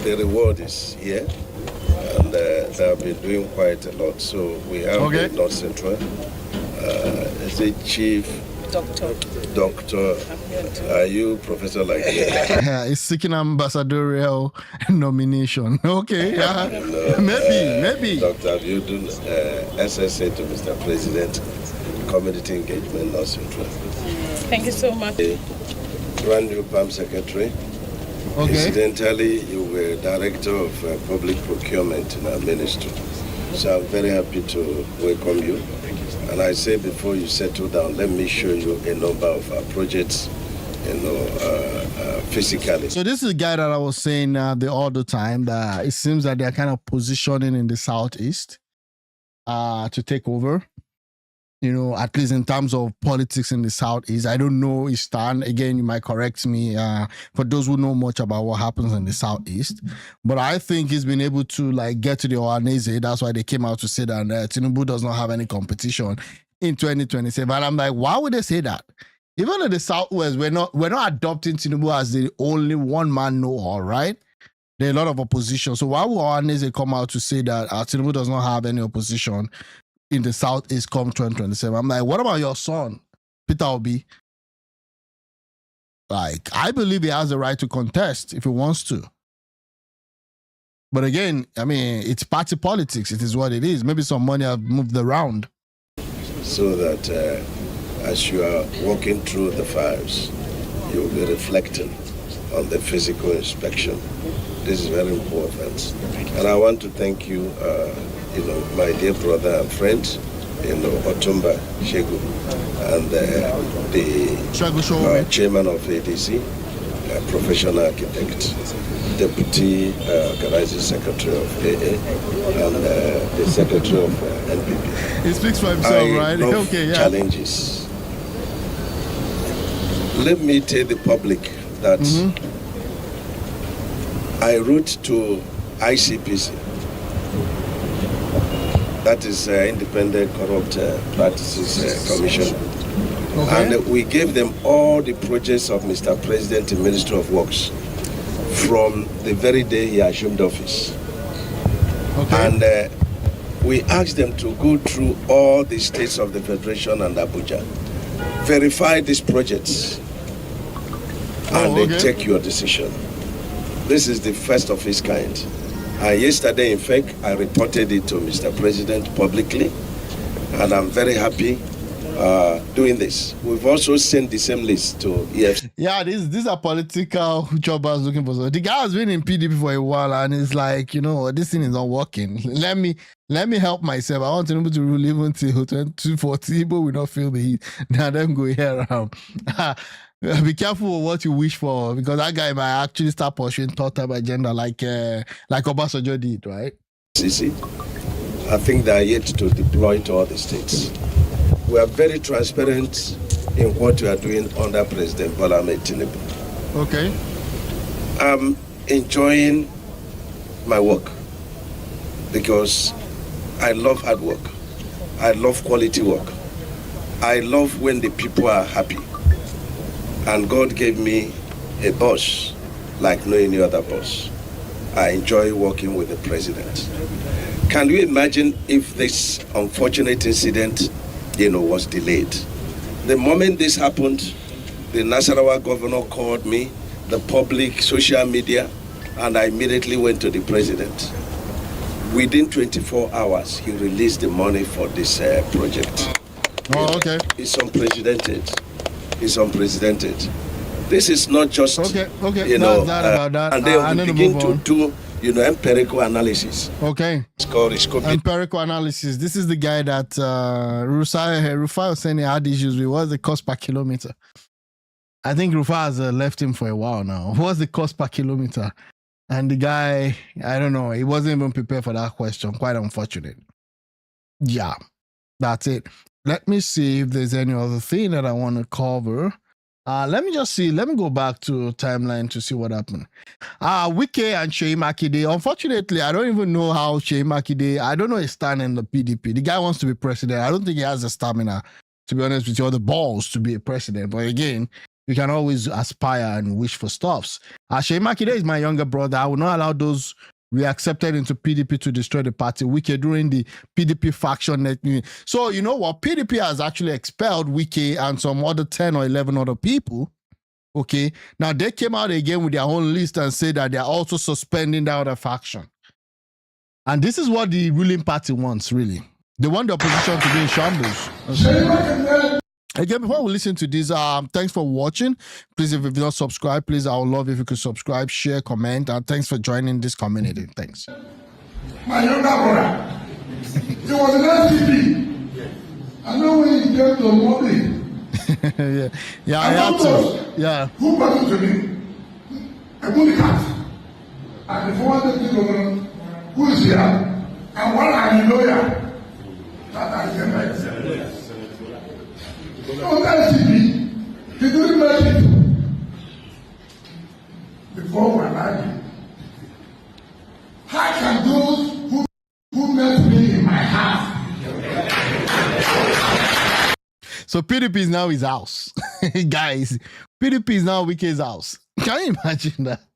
The reward is here, and they have been doing quite a lot. So we have the North Central, the chief. Doctor, are you Professor like he's seeking ambassadorial nomination. Okay, maybe. Dr. have you done SSA to Mr. President, community engagement, North Central? Thank you so much. Brand new PAM secretary. Okay. Incidentally, you were director of public procurement in our ministry. So I'm very happy to welcome you. And I say before you settle down, let me show you a number of our projects, physically. So this is a guy that I was saying all the time, that it seems that they're kind of positioning in the Southeast to take over. At least in terms of politics in the Southeast. I don't know his stand. Again, you might correct me for those who know much about what happens in the Southeast. But I think he's been able to get to the Ohanese. That's why they came out to say that Tinubu does not have any competition in 2027. And I'm like, why would they say that? Even in the Southwest, we're not adopting Tinubu as the only one man know all, right? There are a lot of opposition. So why would Ohanese come out to say that Tinubu does not have any opposition in the Southeast come 2027? I'm like, what about your son, Peter Obi? I believe he has the right to contest if he wants to. But again, it's party politics. It is what it is. Maybe some money have moved around. So that as you are walking through the files, you will be reflecting on the physical inspection. This is very important. And I want to thank you, my dear brother and friend, Otumba Shegun, and the chairman of ADC, professional architect, deputy organizing secretary of AA, and the secretary of NPP. He speaks for himself, right? Okay, yeah. Challenges. Let me tell the public that I wrote to ICPC, that is Independent Corrupt Practices Commission, and we gave them all the projects of Mr. President in Ministry of Works from the very day he assumed office. And we asked them to go through all the states of the Federation and Abuja, verify these projects, and then take your decision. This is the first of its kind. Yesterday, in fact, I reported it to Mr. President publicly, and I'm very happy doing this. We've also sent the same list to EFC. Yeah, these are political jobbers looking for something. The guy has been in PDP for a while, and it's like, this thing is not working. Let me help myself. I want to be able to rule even till 2040, but we not feel the heat. Now them go here around. Be careful of what you wish for, because that guy might actually start pursuing third-type agenda like Obasanjo did, right? I think they are yet to deploy to all the states. we are very transparent in what we are doing under President Bola Ahmed Tinubu. Okay. I'm enjoying my work because I love hard work. I love quality work. I love when the people are happy. And God gave me a boss like no any other boss. I enjoy working with the president. Can you imagine if this unfortunate incident, was delayed? The moment this happened, the Nasarawa governor called me, the public, social media, and I immediately went to the president. Within 24 hours, he released the money for this project. Oh, okay. It's unprecedented. It's unprecedented. This is not just, okay. About that. And then we begin to do, empirical analysis. Okay. It's called empirical analysis. This is the guy that Rufai was saying he had issues with. What's the cost per kilometer? I think Rufai has left him for a while now. What's the cost per kilometer? And the guy, I don't know, he wasn't even prepared for that question. Quite unfortunate. Yeah, that's it. Let me see if there's any other thing that I want to cover. Let me just see. Let me go back to timeline to see what happened. Wike and Seyi Makinde. Unfortunately, I don't even know how Seyi Makinde, I don't know his stand in the PDP. The guy wants to be president. I don't think he has the stamina, to be honest with you, or the balls to be a president. But again, you can always aspire and wish for stuffs. Seyi Makinde is my younger brother. I will not allow those we accepted into PDP to destroy the party. Wike during the PDP faction. So, you know what? PDP has actually expelled Wike and some other 10 or 11 other people. Okay. Now, they came out again with their own list and said that they're also suspending that other faction. And this is what the ruling party wants, really. They want the opposition to be in shambles. Okay. Again, before we listen to this, thanks for watching. Please, if you've not subscribed, please, I would love if you could subscribe, share, comment, and thanks for joining this community. Thanks. My younger brother, he was an LTP. I know when he came to Modi. Yeah, I had to. Yeah. Who brought it to me? A bully cat. And the former deputy governor, who is here, and one are in lawyer. That is the right. No, LTP, he didn't make it before we arrived. How can those who met me in my house? So PDP is now his house. Guys, PDP is now Wike's house. Can you imagine that?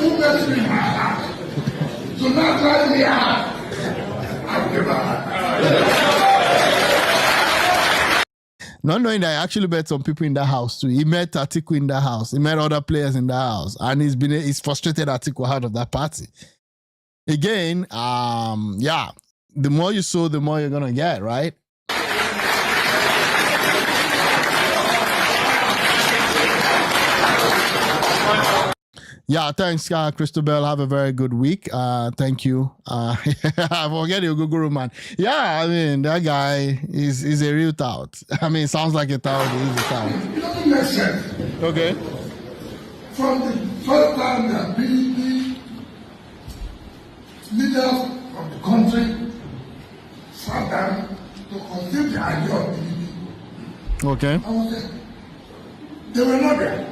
Who met me in my house? So now drive me out. I'll give up. Not knowing that I actually met some people in that house too. He met Atiku in that house. He met other players in that house. And he's frustrated Atiku out of that party. Again, yeah. The more you sow, the more you're gonna get, right? Yeah, thanks, Christabel. Have a very good week. Thank you. I forget your Google man. Yeah, I mean, that guy is a real tout. I mean, it sounds like a tout. He's a tout. It doesn't make sense. Okay. From the first time that PDP leaders of the country sat down to conceive the idea of PDP. Okay. I was there. They were not there.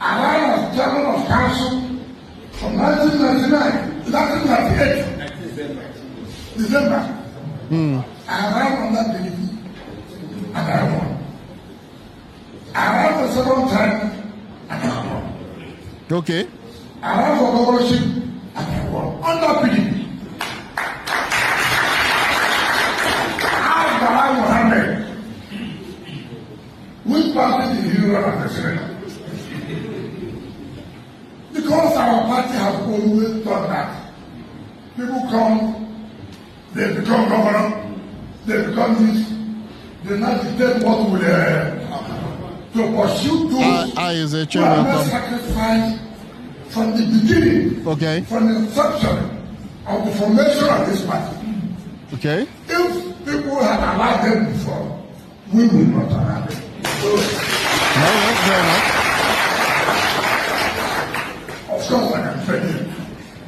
I was chairman of council from 1999 to 1998. December. I ran on that PDP and I won. I ran the second time and I won. Okay. I ran for governorship and I won. Under PDP. Abdullah Mohammed, which party did he run as president? Because our party has always done that. People come, they become governor, they become this, they now dictate what will to pursue those is a who are not sacrificed from the beginning, okay, from the inception of the formation of this party. Okay. If people had allowed them before, we will not allow them. No, fair enough. Of course, I can tell you,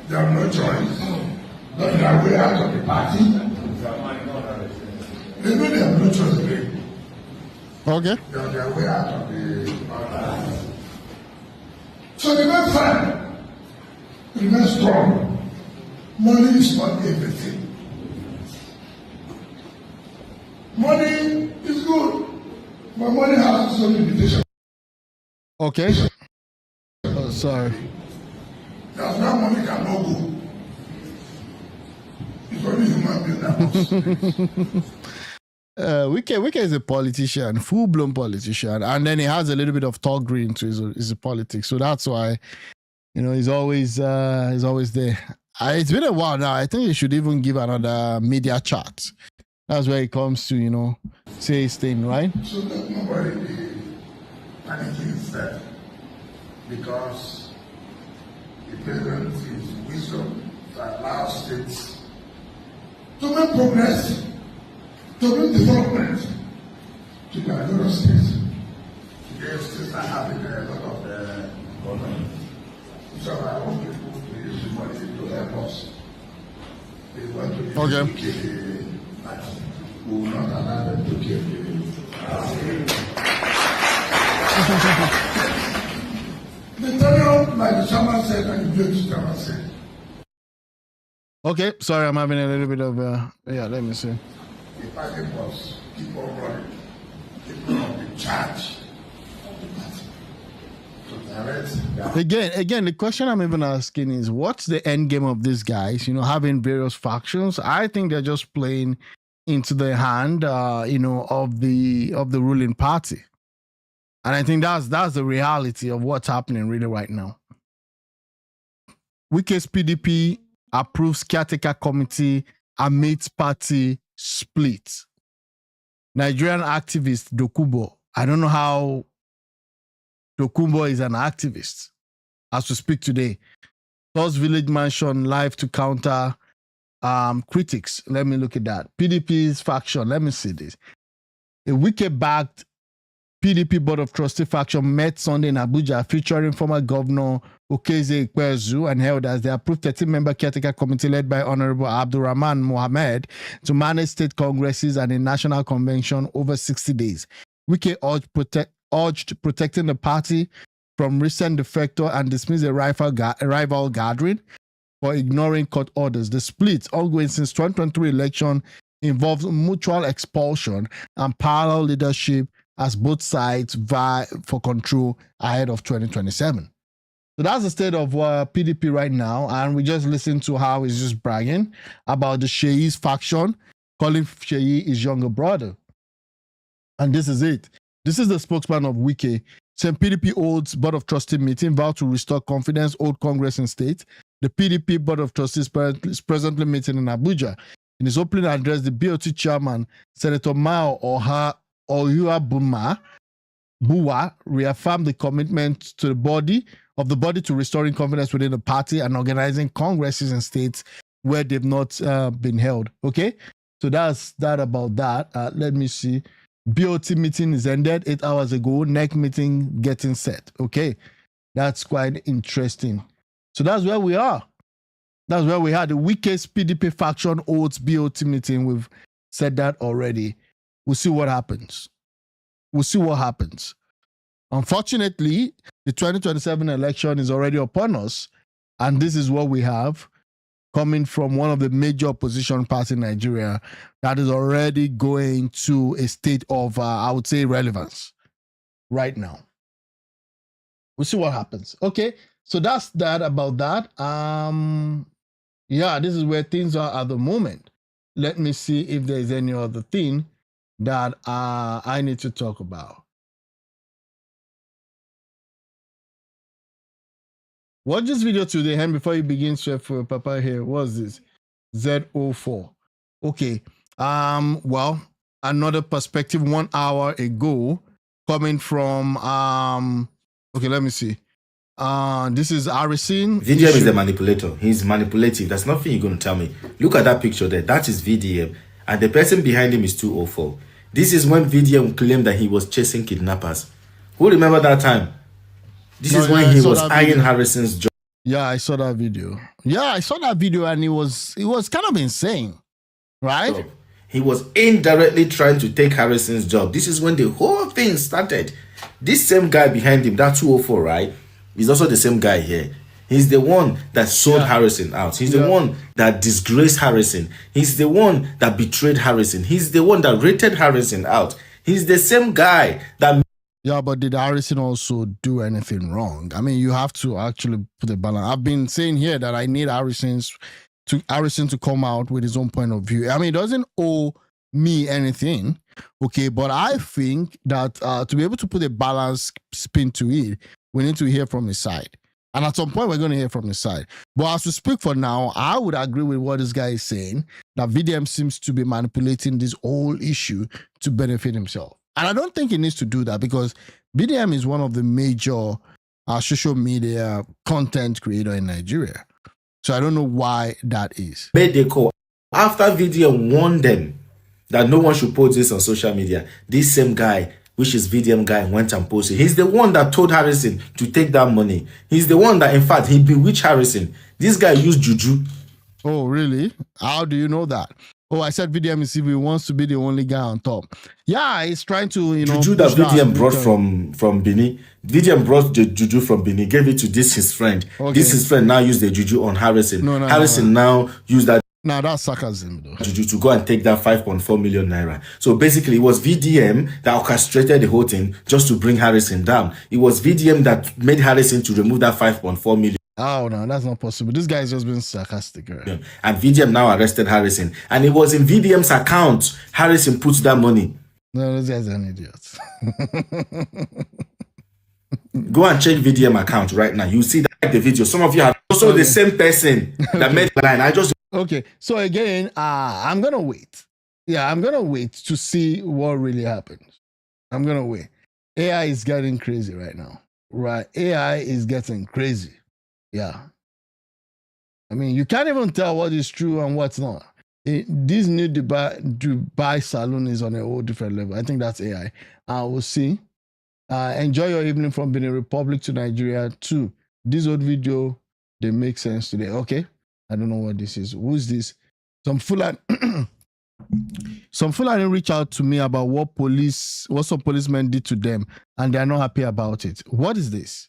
they have no choice. But their way out of the party. They know they have no choice again. Okay. They are on their way out of the party. So remain firm, remain strong. Money is not everything. Money is good, but money has some limitation. Okay. Oh, sorry. That's why money cannot go. It's only human being that goes. Wike is a politician, full-blown politician, and then he has a little bit of thuggery into his politics. So that's why, he's always there. It's been a while now. I think he should even give another media chat. That's where he comes to, say his thing, right? So that nobody be panicking himself, because the president is wisdom that allows states to make progress, to bring development to the other states. Today, states are having a lot of government. So I want people to use the money to help us. They want to use we will not allow them to kill you. The tenure, like the chairman said, and the judge chairman said. Okay, sorry, I'm having a little bit of let me see. The party must keep on running. People must be charged. Again, the question I'm even asking is, what's the end game of these guys? Having various factions. I think they're just playing into the hand, of the ruling party, and I think that's the reality of what's happening really right now. Wike's PDP approves caretaker committee amidst party split. Nigerian activist Dokubo. I don't know how Dokubo is an activist as we speak today. First Village Mansion live to counter critics. Let me look at that. PDP's faction. Let me see this. A Wike-backed PDP Board of Trustee faction met Sunday in Abuja, featuring former Governor Okeze Ikpeazu, and held as the approved 13-member caretaker committee led by Honorable Abdulrahman Mohammed to manage state congresses and a national convention over 60 days. Wike urged protecting the party from recent defector and dismissed a rival gathering for ignoring court orders. The split, ongoing since 2023 election, involves mutual expulsion and parallel leadership as both sides vie for control ahead of 2027. So that's the state of PDP right now, and we just listened to how he's just bragging about the Sheyi's faction, calling Sheyi his younger brother. And this is it. This is the spokesman of Wike. Saying PDP holds Board of Trustees meeting, vowed to restore confidence, hold Congress in state. The PDP Board of Trustees is presently meeting in Abuja. In his opening address, the BOT chairman, Senator Mao Oyua Buwa, reaffirmed the commitment to the body to restoring confidence within the party and organizing congresses in states where they've not been held. Okay, so that's that about that. Let me see. BOT meeting is ended 8 hours ago. NEC meeting getting set. Okay, that's quite interesting. So that's where we are. That's where we are. The weakest PDP faction holds BOT meeting. We've said that already. We'll see what happens. Unfortunately, the 2027 election is already upon us, and this is what we have coming from one of the major opposition parties in Nigeria that is already going to a state of, I would say, relevance right now. We'll see what happens. Okay, so that's that about that. Yeah, this is where things are at the moment. Let me see if there's any other thing that I need to talk about. Watch this video to the end before you begin, Chef Papa here. What's this? Z04. Okay. Well, another perspective 1 hour ago coming from okay, let me see. This is Harrison. VDM is the manipulator. He's manipulative. That's nothing you're going to tell me. Look at that picture there. That is VDM. And the person behind him is 204. This is when VDM claimed that he was chasing kidnappers. Who remember that time? This is when he was eyeing Harrison's job. Yeah, I saw that video. And it was kind of insane, right? So, he was indirectly trying to take Harrison's job. This is when the whole thing started. This same guy behind him, that 204, right? He's also the same guy here. He's the one that sold Harrison out. He's the one that disgraced Harrison. He's the one that betrayed Harrison. He's the one that rated Harrison out. He's the same guy that... Yeah, but did Harrison also do anything wrong? I mean, you have to actually put a balance. I've been saying here that I need Harrison to come out with his own point of view. I mean, it doesn't owe me anything, okay? But I think that to be able to put a balanced spin to it, we need to hear from his side. And at some point, we're going to hear from his side. But as we speak for now, I would agree with what this guy is saying, that VDM seems to be manipulating this whole issue to benefit himself. And I don't think he needs to do that because VDM is one of the major social media content creator in Nigeria. So I don't know why that is. Made the call. After VDM warned them that no one should post this on social media, this same guy, which is VDM guy, went and posted. He's the one that told Harrison to take that money. He's the one that, in fact, he bewitched Harrison. This guy used juju. Oh, really? How do you know that? Oh, I said VDM is if he wants to be the only guy on top. Yeah, he's trying to, Juju that VDM brought from Benin. VDM brought the juju from Benin, gave it to his friend. Okay. His friend now used the juju on Harrison. Harrison now used that. Now that's sarcasm, though. Juju to go and take that 5.4 million naira. So basically, it was VDM that orchestrated the whole thing just to bring Harrison down. It was VDM that made Harrison to remove that 5.4 million. Oh, no, that's not possible. This guy's just been sarcastic. Right? And VDM now arrested Harrison. And it was in VDM's account Harrison put that money. No, those guys are idiots. Go and check VDM account right now. You see that the video. Some of you have also the same person that made the line. Okay, so again, I'm going to wait. Yeah, I'm going to wait to see what really happens. I'm going to wait. AI is getting crazy right now. Right? AI is getting crazy. Yeah. I mean, you can't even tell what is true and what's not. This new Dubai saloon is on a whole different level. I think that's AI. We'll see. Enjoy your evening from Benin Republic to Nigeria too. This old video, they make sense today. Okay. I don't know what this is. Who's this? Some Fulani reach out to me about what some policemen did to them, and they're not happy about it. What is this?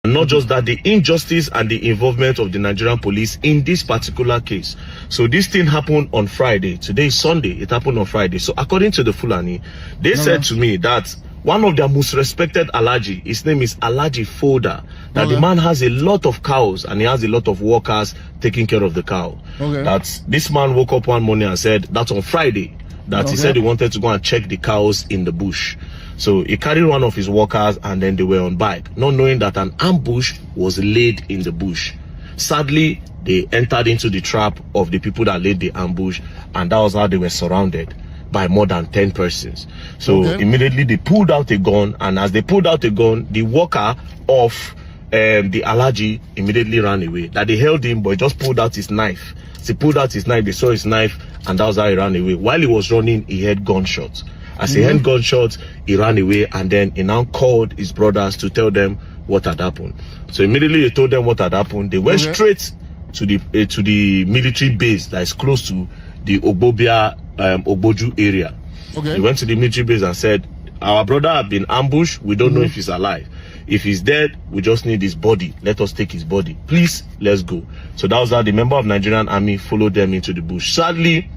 Not just that, the injustice and the involvement of the Nigerian police in this particular case. So this thing happened on Friday. Today is Sunday. It happened on Friday. So according to the Fulani, they said to me that one of their most respected Alhaji, his name is Alhaji Foda, that the man has a lot of cows and he has a lot of workers taking care of the cow. That this man woke up one morning and said that on Friday, that he said he wanted to go and check the cows in the bush. So he carried one of his workers and then they were on bike, not knowing that an ambush was laid in the bush. Sadly, they entered into the trap of the people that laid the ambush, and that was how they were surrounded by more than 10 persons. So immediately they pulled out a gun, and as they pulled out a gun, the worker of the Alhaji immediately ran away. That they held him, but he just pulled out his knife. As he pulled out his knife, they saw his knife, and that was how he ran away. While he was running, he heard gunshots. As he heard gunshots, he ran away, and then he now called his brothers to tell them what had happened. So immediately he told them what had happened. They went straight to the military base that is close to the Ogboju area. He went to the military base and said, our brother had been ambushed. We don't know if he's alive. If he's dead, we just need his body. Let us take his body. Please, let's go. So that was how the member of Nigerian army followed them into the bush. Sadly,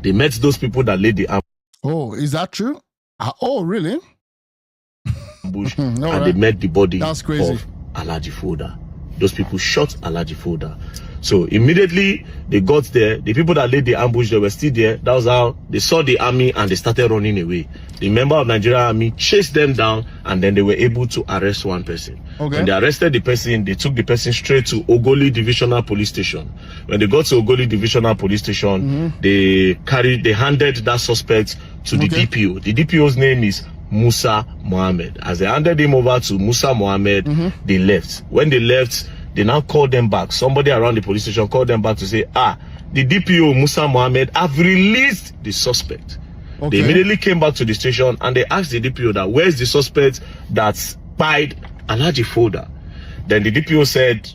they met those people that laid the ambush. Oh, is that true? Oh, really? Bush, and they met the body of Alhaji Foda. Those people shot Alhaji Foda. So immediately they got there. The people that laid the ambush, they were still there. That was how they saw the army and they started running away. The member of Nigerian army chased them down, and then they were able to arrest one person. When they arrested the person, they took the person straight to Ogoli Divisional Police Station. When they got to Ogoli Divisional Police Station, they handed that suspect to the DPO. The DPO's name is Musa Mohammed. As they handed him over to Musa Mohammed, they left. When they left, they now called them back. Somebody around the police station called them back to say, the DPO Musa Mohammed have released the suspect. They immediately came back to the station and they asked the DPO that, where's the suspect that spied Alhaji Foda? Then the DPO said,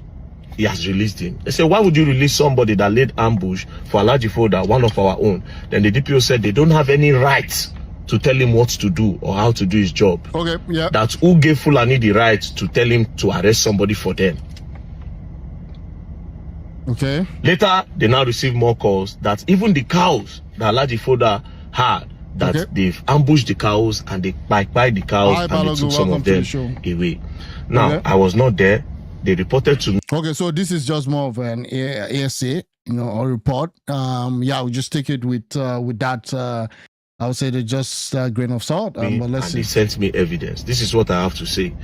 he has released him. They said, why would you release somebody that laid ambush for Alhaji Foda, one of our own? Then the DPO said they don't have any right to tell him what to do or how to do his job. Okay, yeah. That's who gave Fulani the right to tell him to arrest somebody for them. Okay. Later, they now receive more calls that even the cows that Alhaji Foda had, that they've ambushed the cows and they by the cows and they took some of them away. Now, I was not there. They reported to me. Okay, so this is just more of an ASA, or report. Yeah, we'll just take it with that. I would say they're just a grain of salt. But let's see. They sent me evidence. This is what I have to say.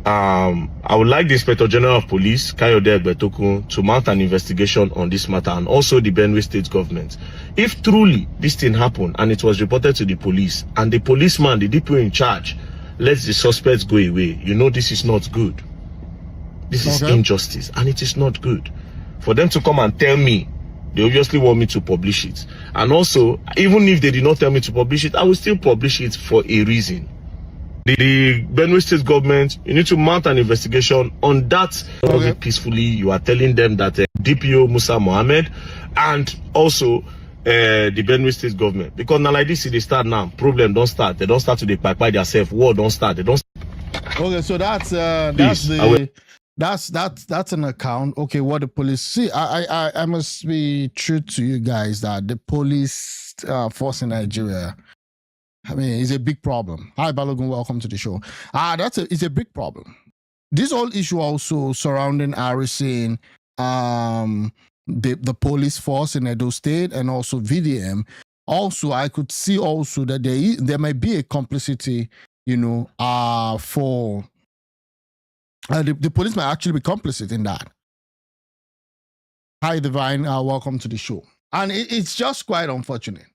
I would like the Inspector General of Police, Kayode Egbetokun, to mount an investigation on this matter, and also the Benue State government. If truly this thing happened and it was reported to the police, and the policeman, the DPO in charge, lets the suspects go away, this is not good. This is injustice, and it is not good. For them to come and tell me, they obviously want me to publish it. And also, even if they did not tell me to publish it, I will still publish it for a reason. The Benue State government, you need to mount an investigation on that. Peacefully, you are telling them that DPO Musa Mohammed and also the Benue State government. Because now like this, they start now. Problem don't start. They don't start to the pipe by themselves. War don't start. They don't. Okay, so that's an account. Okay, what the police see. I must be true to you guys that the police force in Nigeria, I mean, it's a big problem. Hi, Balogun, welcome to the show. It's a big problem. This whole issue also surrounding Harrison, the police force in Edo State, and also VDM. Also, I could see also that there might be a complicity, for the police might actually be complicit in that. Hi, Divine, welcome to the show. And it's just quite unfortunate.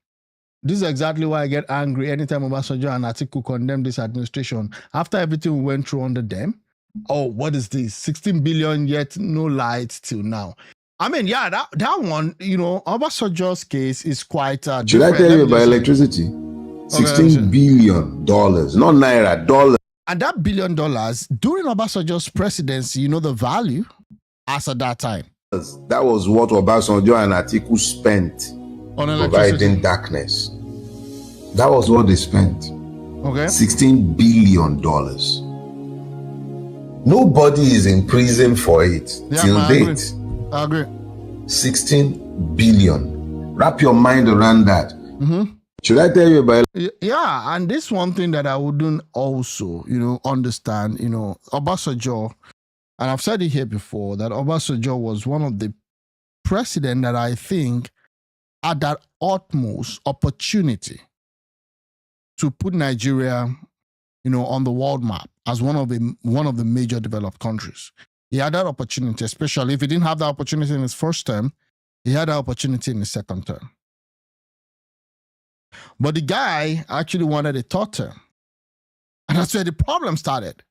This is exactly why I get angry anytime Obasanjo and Atiku condemn this administration. After everything we went through under them, what is this? 16 billion yet no light till now. I mean, yeah, that one, Obasanjo's case is quite Should I tell you about electricity? $16 billion, not naira, dollars. And that $1 billion, during Obasanjo's presidency, the value as at that time. That was what Obasanjo and Atiku spent on providing darkness. That was what they spent. Okay. $16 billion. Nobody is in prison for it till date. I agree. 16 billion. Wrap your mind around that. Mm-hmm. Should I tell you about it? Yeah, and this one thing that I wouldn't also, understand, Obasanjo, and I've said it here before, that Obasanjo was one of the presidents that I think had that utmost opportunity to put Nigeria, on the world map as one of the major developed countries. He had that opportunity, especially if he didn't have that opportunity in his first term, he had that opportunity in his second term. But the guy actually wanted a third term. And that's where the problem started.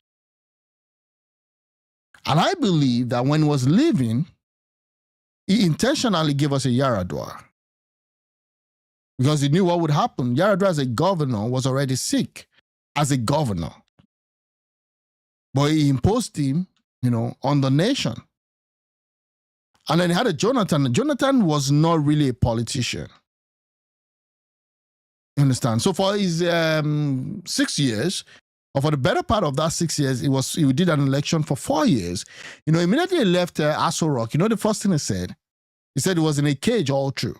And I believe that when he was leaving, he intentionally gave us a Yaradua. Because he knew what would happen. Yaradua as a governor was already sick as a governor. But he imposed him, on the nation. And then he had a Jonathan. Jonathan was not really a politician. You understand? So for his 6 years, or for the better part of that 6 years, he did an election for 4 years. Immediately he left Aso Rock. The first thing he said he was in a cage all through.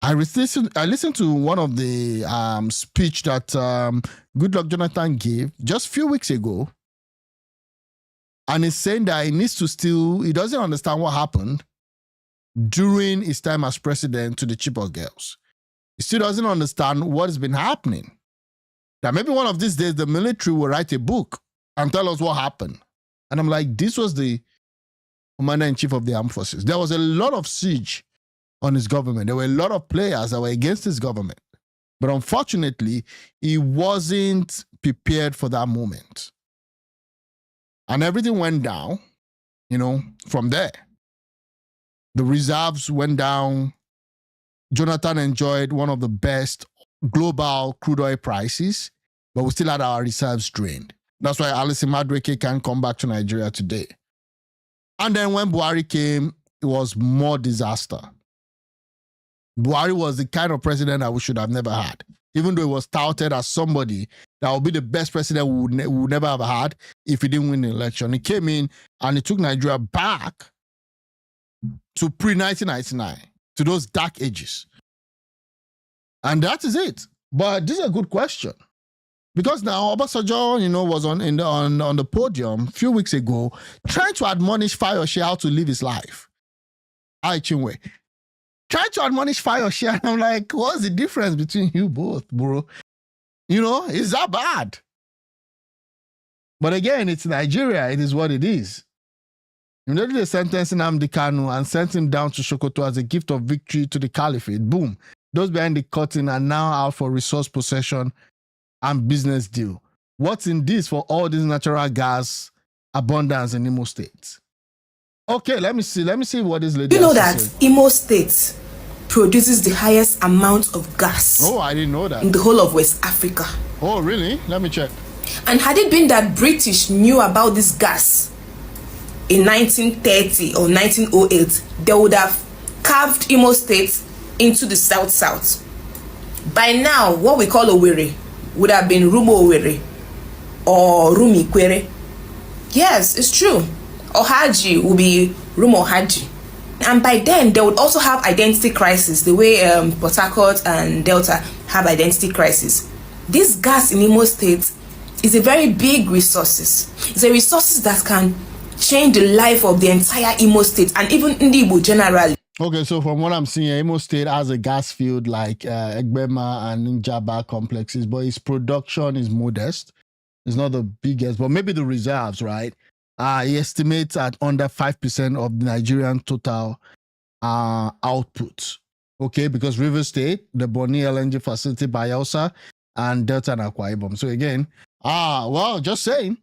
I listened to one of the speech that Goodluck Jonathan gave just a few weeks ago. And he's saying that he doesn't understand what happened during his time as president to the Chibok girls. He still doesn't understand what has been happening. That maybe one of these days the military will write a book and tell us what happened. And I'm like, this was the commander-in-chief of the armed forces. There was a lot of siege on his government. There were a lot of players that were against his government. But unfortunately, he wasn't prepared for that moment. And everything went down, from there. The reserves went down. Jonathan enjoyed one of the best global crude oil prices, but we still had our reserves drained. That's why Alison Madueke can't come back to Nigeria today. And then when Buhari came, it was more disaster. Buhari was the kind of president that we should have never had. Even though he was touted as somebody that would be the best president we would never have had if he didn't win the election. He came in and he took Nigeria back to pre-1999, to those dark ages. And that is it. But this is a good question. Because now Obasanjo, was on the podium a few weeks ago trying to admonish Fayose how to live his life. Chinwe. Trying to admonish Fayose, and I'm like, what's the difference between you both, bro? Is that bad? But again, it's Nigeria. It is what it is. They sentenced Nnamdi Kanu and sent him down to Sokoto as a gift of victory to the caliphate. Boom. Those behind the curtain are now out for resource possession and business deal. What's in this for all this natural gas abundance in Imo State? Okay, let me see what this lady has to say. You know that Imo State produces the highest amount of gas. Oh, I didn't know that. In the whole of West Africa. Oh, really? Let me check. And had it been that British knew about this gas in 1930 or 1908, they would have carved Imo State into the south. By now, what we call Owerri would have been Rumo Owerri or Rumi Kwere. Yes, it's true. Ohaji will be Rumo Haji. And by then, they would also have identity crisis, the way Port Harcourt and Delta have identity crisis. This gas in Imo State is a very big resources. It's a resources that can change the life of the entire Imo State and even Igbo generally. Okay, so from what I'm seeing, Imo State has a gas field like Egbema and Njaba complexes, but its production is modest. It's not the biggest, but maybe the reserves, right? He estimates at under 5% of the Nigerian total output. Okay, because River State, the Boni LNG facility, Bayelsa, and Delta and Akwa Ibom. So again, just saying.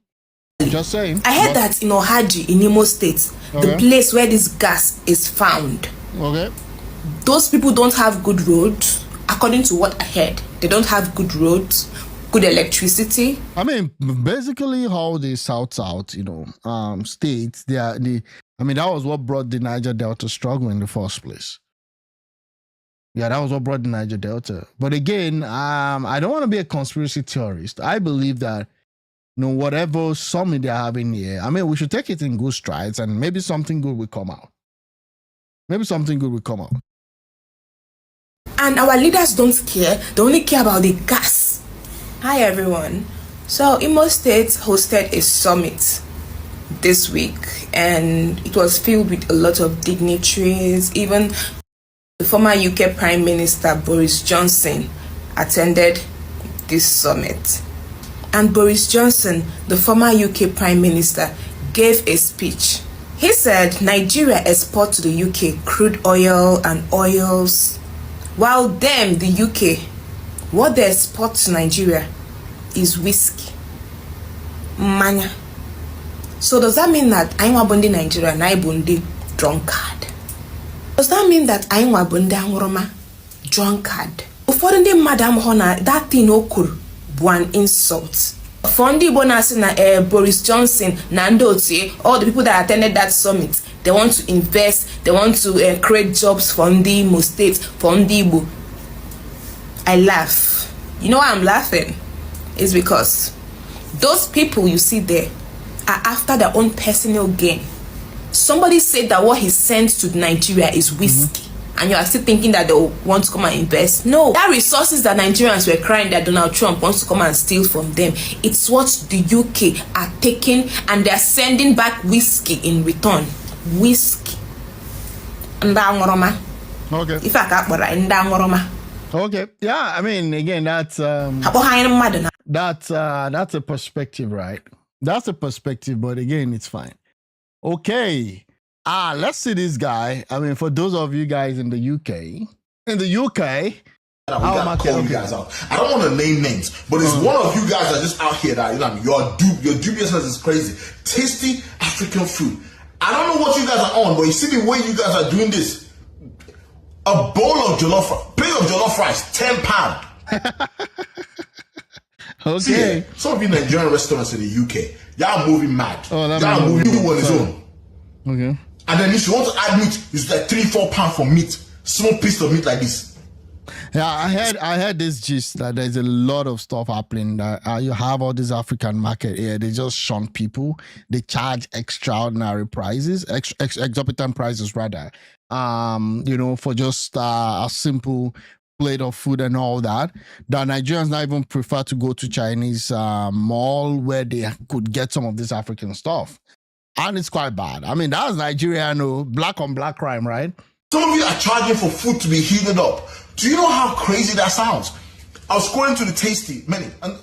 I heard that in Ohaji, in Imo State, the place where this gas is found. Okay. Those people don't have good roads, according to what I heard. They don't have good roads, good electricity. I mean, basically how the South, states, that was what brought the Niger Delta struggle in the first place. Yeah, that was what brought the Niger Delta. But again, I don't want to be a conspiracy theorist. I believe that whatever summit they're having here, we should take it in good strides and maybe something good will come out. And our leaders don't care. They only care about the gas. Hi, everyone. So, Imo State hosted a summit this week, and it was filled with a lot of dignitaries. Even the former UK Prime Minister Boris Johnson attended this summit. And Boris Johnson, the former UK Prime Minister, gave a speech. He said Nigeria exports to the UK crude oil and oils, while them, the UK, what they export to Nigeria is whiskey. Manya. So does that mean that I'm Wabundi Nigeria and I'm Bundi drunkard? Does that mean that I'm Wabundi Angoroma drunkard? For the Madam Hona, that thing okur one insult. Fondi bonus na Boris Johnson, Nandoti, all the people that attended that summit, they want to invest, they want to create jobs for the Imo State, for the Igbo. I laugh. You know why I'm laughing? It's because those people you see there are after their own personal gain. Somebody said that what he sent to Nigeria is whiskey. And you are still thinking that they want to come and invest. No, that resources that Nigerians were crying that Donald Trump wants to come and steal from them, it's what the UK are taking, and they're sending back whiskey in return. Whiskey. Okay. If I can't, okay. Yeah, again, that's a perspective, right? That's a perspective, but again, it's fine. Okay. Let's see this guy. For those of you guys in the UK. We gotta call you guys out. I don't want to name names, but it's one of you guys that are just out here that your dubiousness is crazy. Tasty African food. I don't know what you guys are on, but you see the way you guys are doing this. A bowl of plate of jollof rice, £10. Okay. See, some of you Nigerian restaurants in the UK, y'all moving mad. Y'all moving on his own. Okay. And then if you want to add meat, it's like 3-4 pounds for meat. Small piece of meat like this. Yeah, I heard this gist that there's a lot of stuff happening. That you have all this African market here. They just shun people. They charge extraordinary prices, exorbitant prices rather. For just a simple plate of food and all that. The Nigerians now even prefer to go to Chinese mall where they could get some of this African stuff, and it's quite bad. I mean, that's Nigeria, black on black crime, right? Some of you are charging for food to be heated up. Do you know how crazy that sounds? I was going to the Tasty menu, and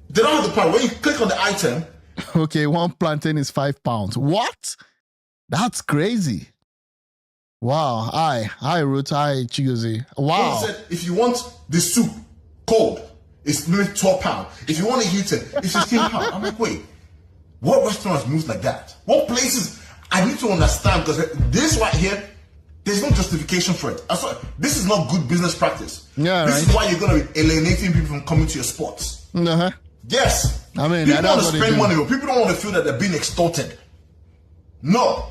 they don't have the price. When you click on the item, okay, one plantain is £5. What? That's crazy. Wow. Hi, Ruth. Hi, Chigozie. Wow. Someone said if you want the soup cold, it's maybe £12. If you want it heated, it's £16. I'm like, wait, what restaurants moves like that? What places? I need to understand, because this right here, there's no justification for it. This is not good business practice. Yeah, this is why you're going to be alienating people from coming to your spots. Uh-huh. Yes. I mean, people want to spend money, but people don't want to feel that they're being extorted. No.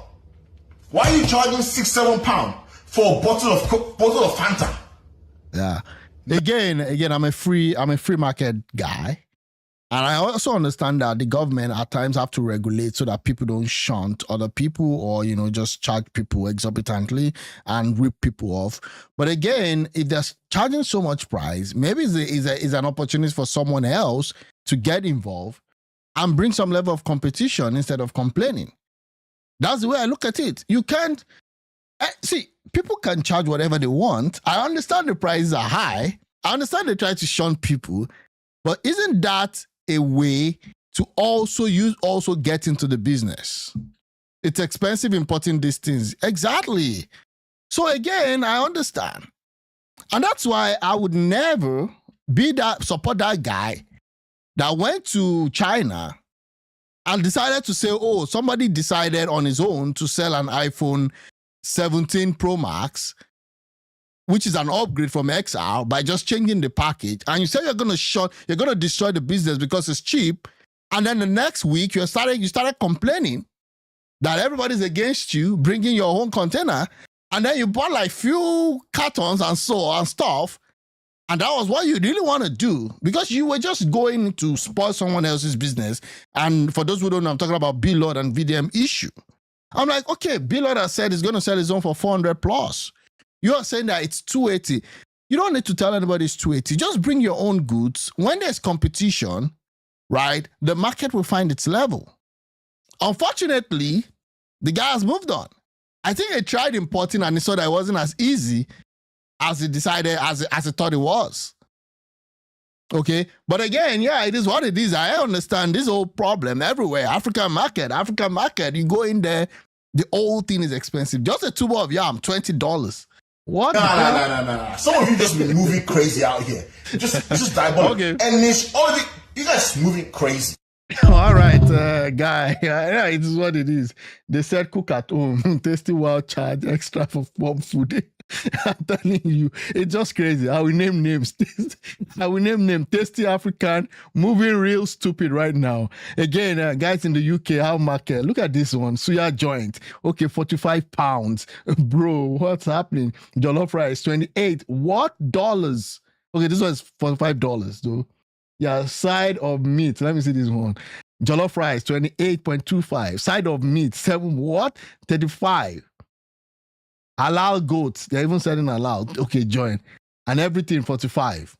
Why are you charging £6-7 for a bottle of Fanta? Yeah. Again, I'm a free market guy. And I also understand that the government at times have to regulate so that people don't shunt other people or, just charge people exorbitantly and rip people off. But again, if they're charging so much price, maybe it's an opportunity for someone else to get involved and bring some level of competition instead of complaining. That's the way I look at it. You can't... See, people can charge whatever they want. I understand the prices are high. I understand they try to shun people. But isn't that a way to also get into the business? It's expensive importing these things. Exactly. So again, I understand. And that's why I would never support that guy that went to China and decided to say, somebody decided on his own to sell an iPhone 17 Pro Max, which is an upgrade from XR, by just changing the package, and you say you're going to destroy the business because it's cheap, and then the next week you started complaining that everybody's against you bringing your own container, and then you bought like few cartons and stuff, and that was what you really want to do because you were just going to spoil someone else's business. And for those who don't know, I'm talking about B-Lord and VDM issue. I'm like, okay, B-Lord has said he's going to sell his own for 400 plus. You are saying that it's 280. You don't need to tell anybody it's 280. Just bring your own goods. When there's competition, right, the market will find its level. Unfortunately, the guy has moved on. I think he tried importing and he saw that it wasn't as easy as he decided, as he thought it was. Okay, but again, yeah, it is what it is. I understand this whole problem everywhere. African market, you go in there, the whole thing is expensive. Just a tuber of yam, $20. What? No. Some of you just been moving crazy out here. Just diabolical. Okay. And it's all you guys moving crazy. All right, guy. Yeah, it is what it is. They said cook at home. Tasty Wild charge extra for warm food. I'm telling you, it's just crazy. I will name names. I will name Tasty African, moving real stupid right now. Again, guys in the UK, how market? Look at this one, suya joint. Okay, £45. Bro, what's happening? Jollof rice, 28. What dollars? Okay, this one is $45 though. Yeah, side of meat. Let me see this one. Jollof rice, 28.25. Side of meat, 35. Halal goats. They're even selling halal. Okay, join. And everything, 45.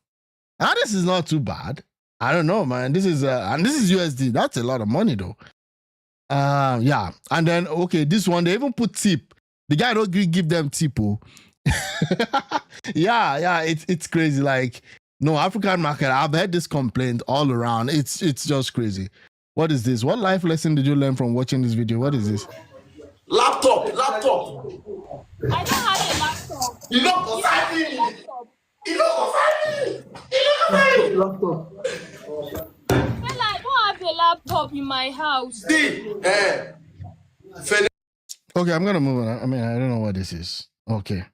Now, this is not too bad. I don't know, man. This is USD. That's a lot of money, though. Yeah. And then, okay, this one, they even put tip. The guy don't give them tip. Yeah, it's crazy. Like, no, African market, I've heard this complaint all around. It's just crazy. What is this? What life lesson did you learn from watching this video? What is this? Laptop. I don't have a laptop. You don't go find me. Laptop. Well, I don't have a laptop in my house. Okay, I'm going to move on. I mean, I don't know what this is. Okay.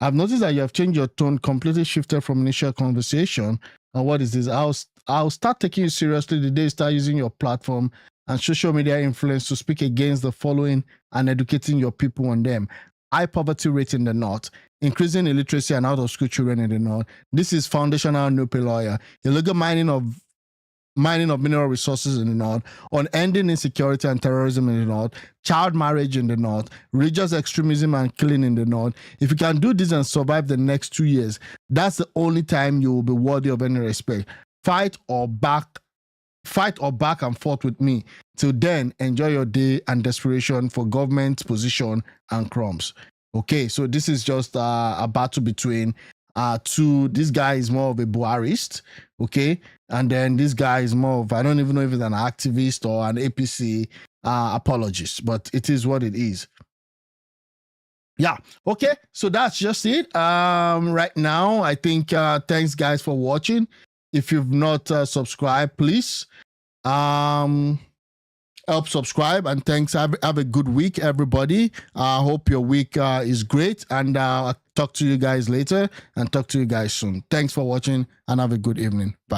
I've noticed that you have changed your tone, completely shifted from initial conversation. And what is this? I'll start taking you seriously the day you start using your platform and social media influence to speak against the following and educating your people on them. High poverty rate in the North, increasing illiteracy and out-of-school children in the North. This is foundational no pay lawyer. Illegal mining of mineral resources in the North, on ending insecurity and terrorism in the North, child marriage in the North, religious extremism and killing in the North. If you can do this and survive the next 2 years, that's the only time you will be worthy of any respect. Fight or back and forth with me. Till then, enjoy your day and desperation for government position and crumbs. Okay, so this is just a battle between two. This guy is more of a Buharist, okay, and then this guy is more of, I don't even know if it's an activist or an APC apologist, but it is what it is. Yeah, okay, so that's just it. Right now, I think thanks guys for watching. If you've not subscribed, please help subscribe, and thanks. Have a good week, everybody. I hope your week is great, and I'll talk to you guys later and talk to you guys soon. Thanks for watching and have a good evening. Bye.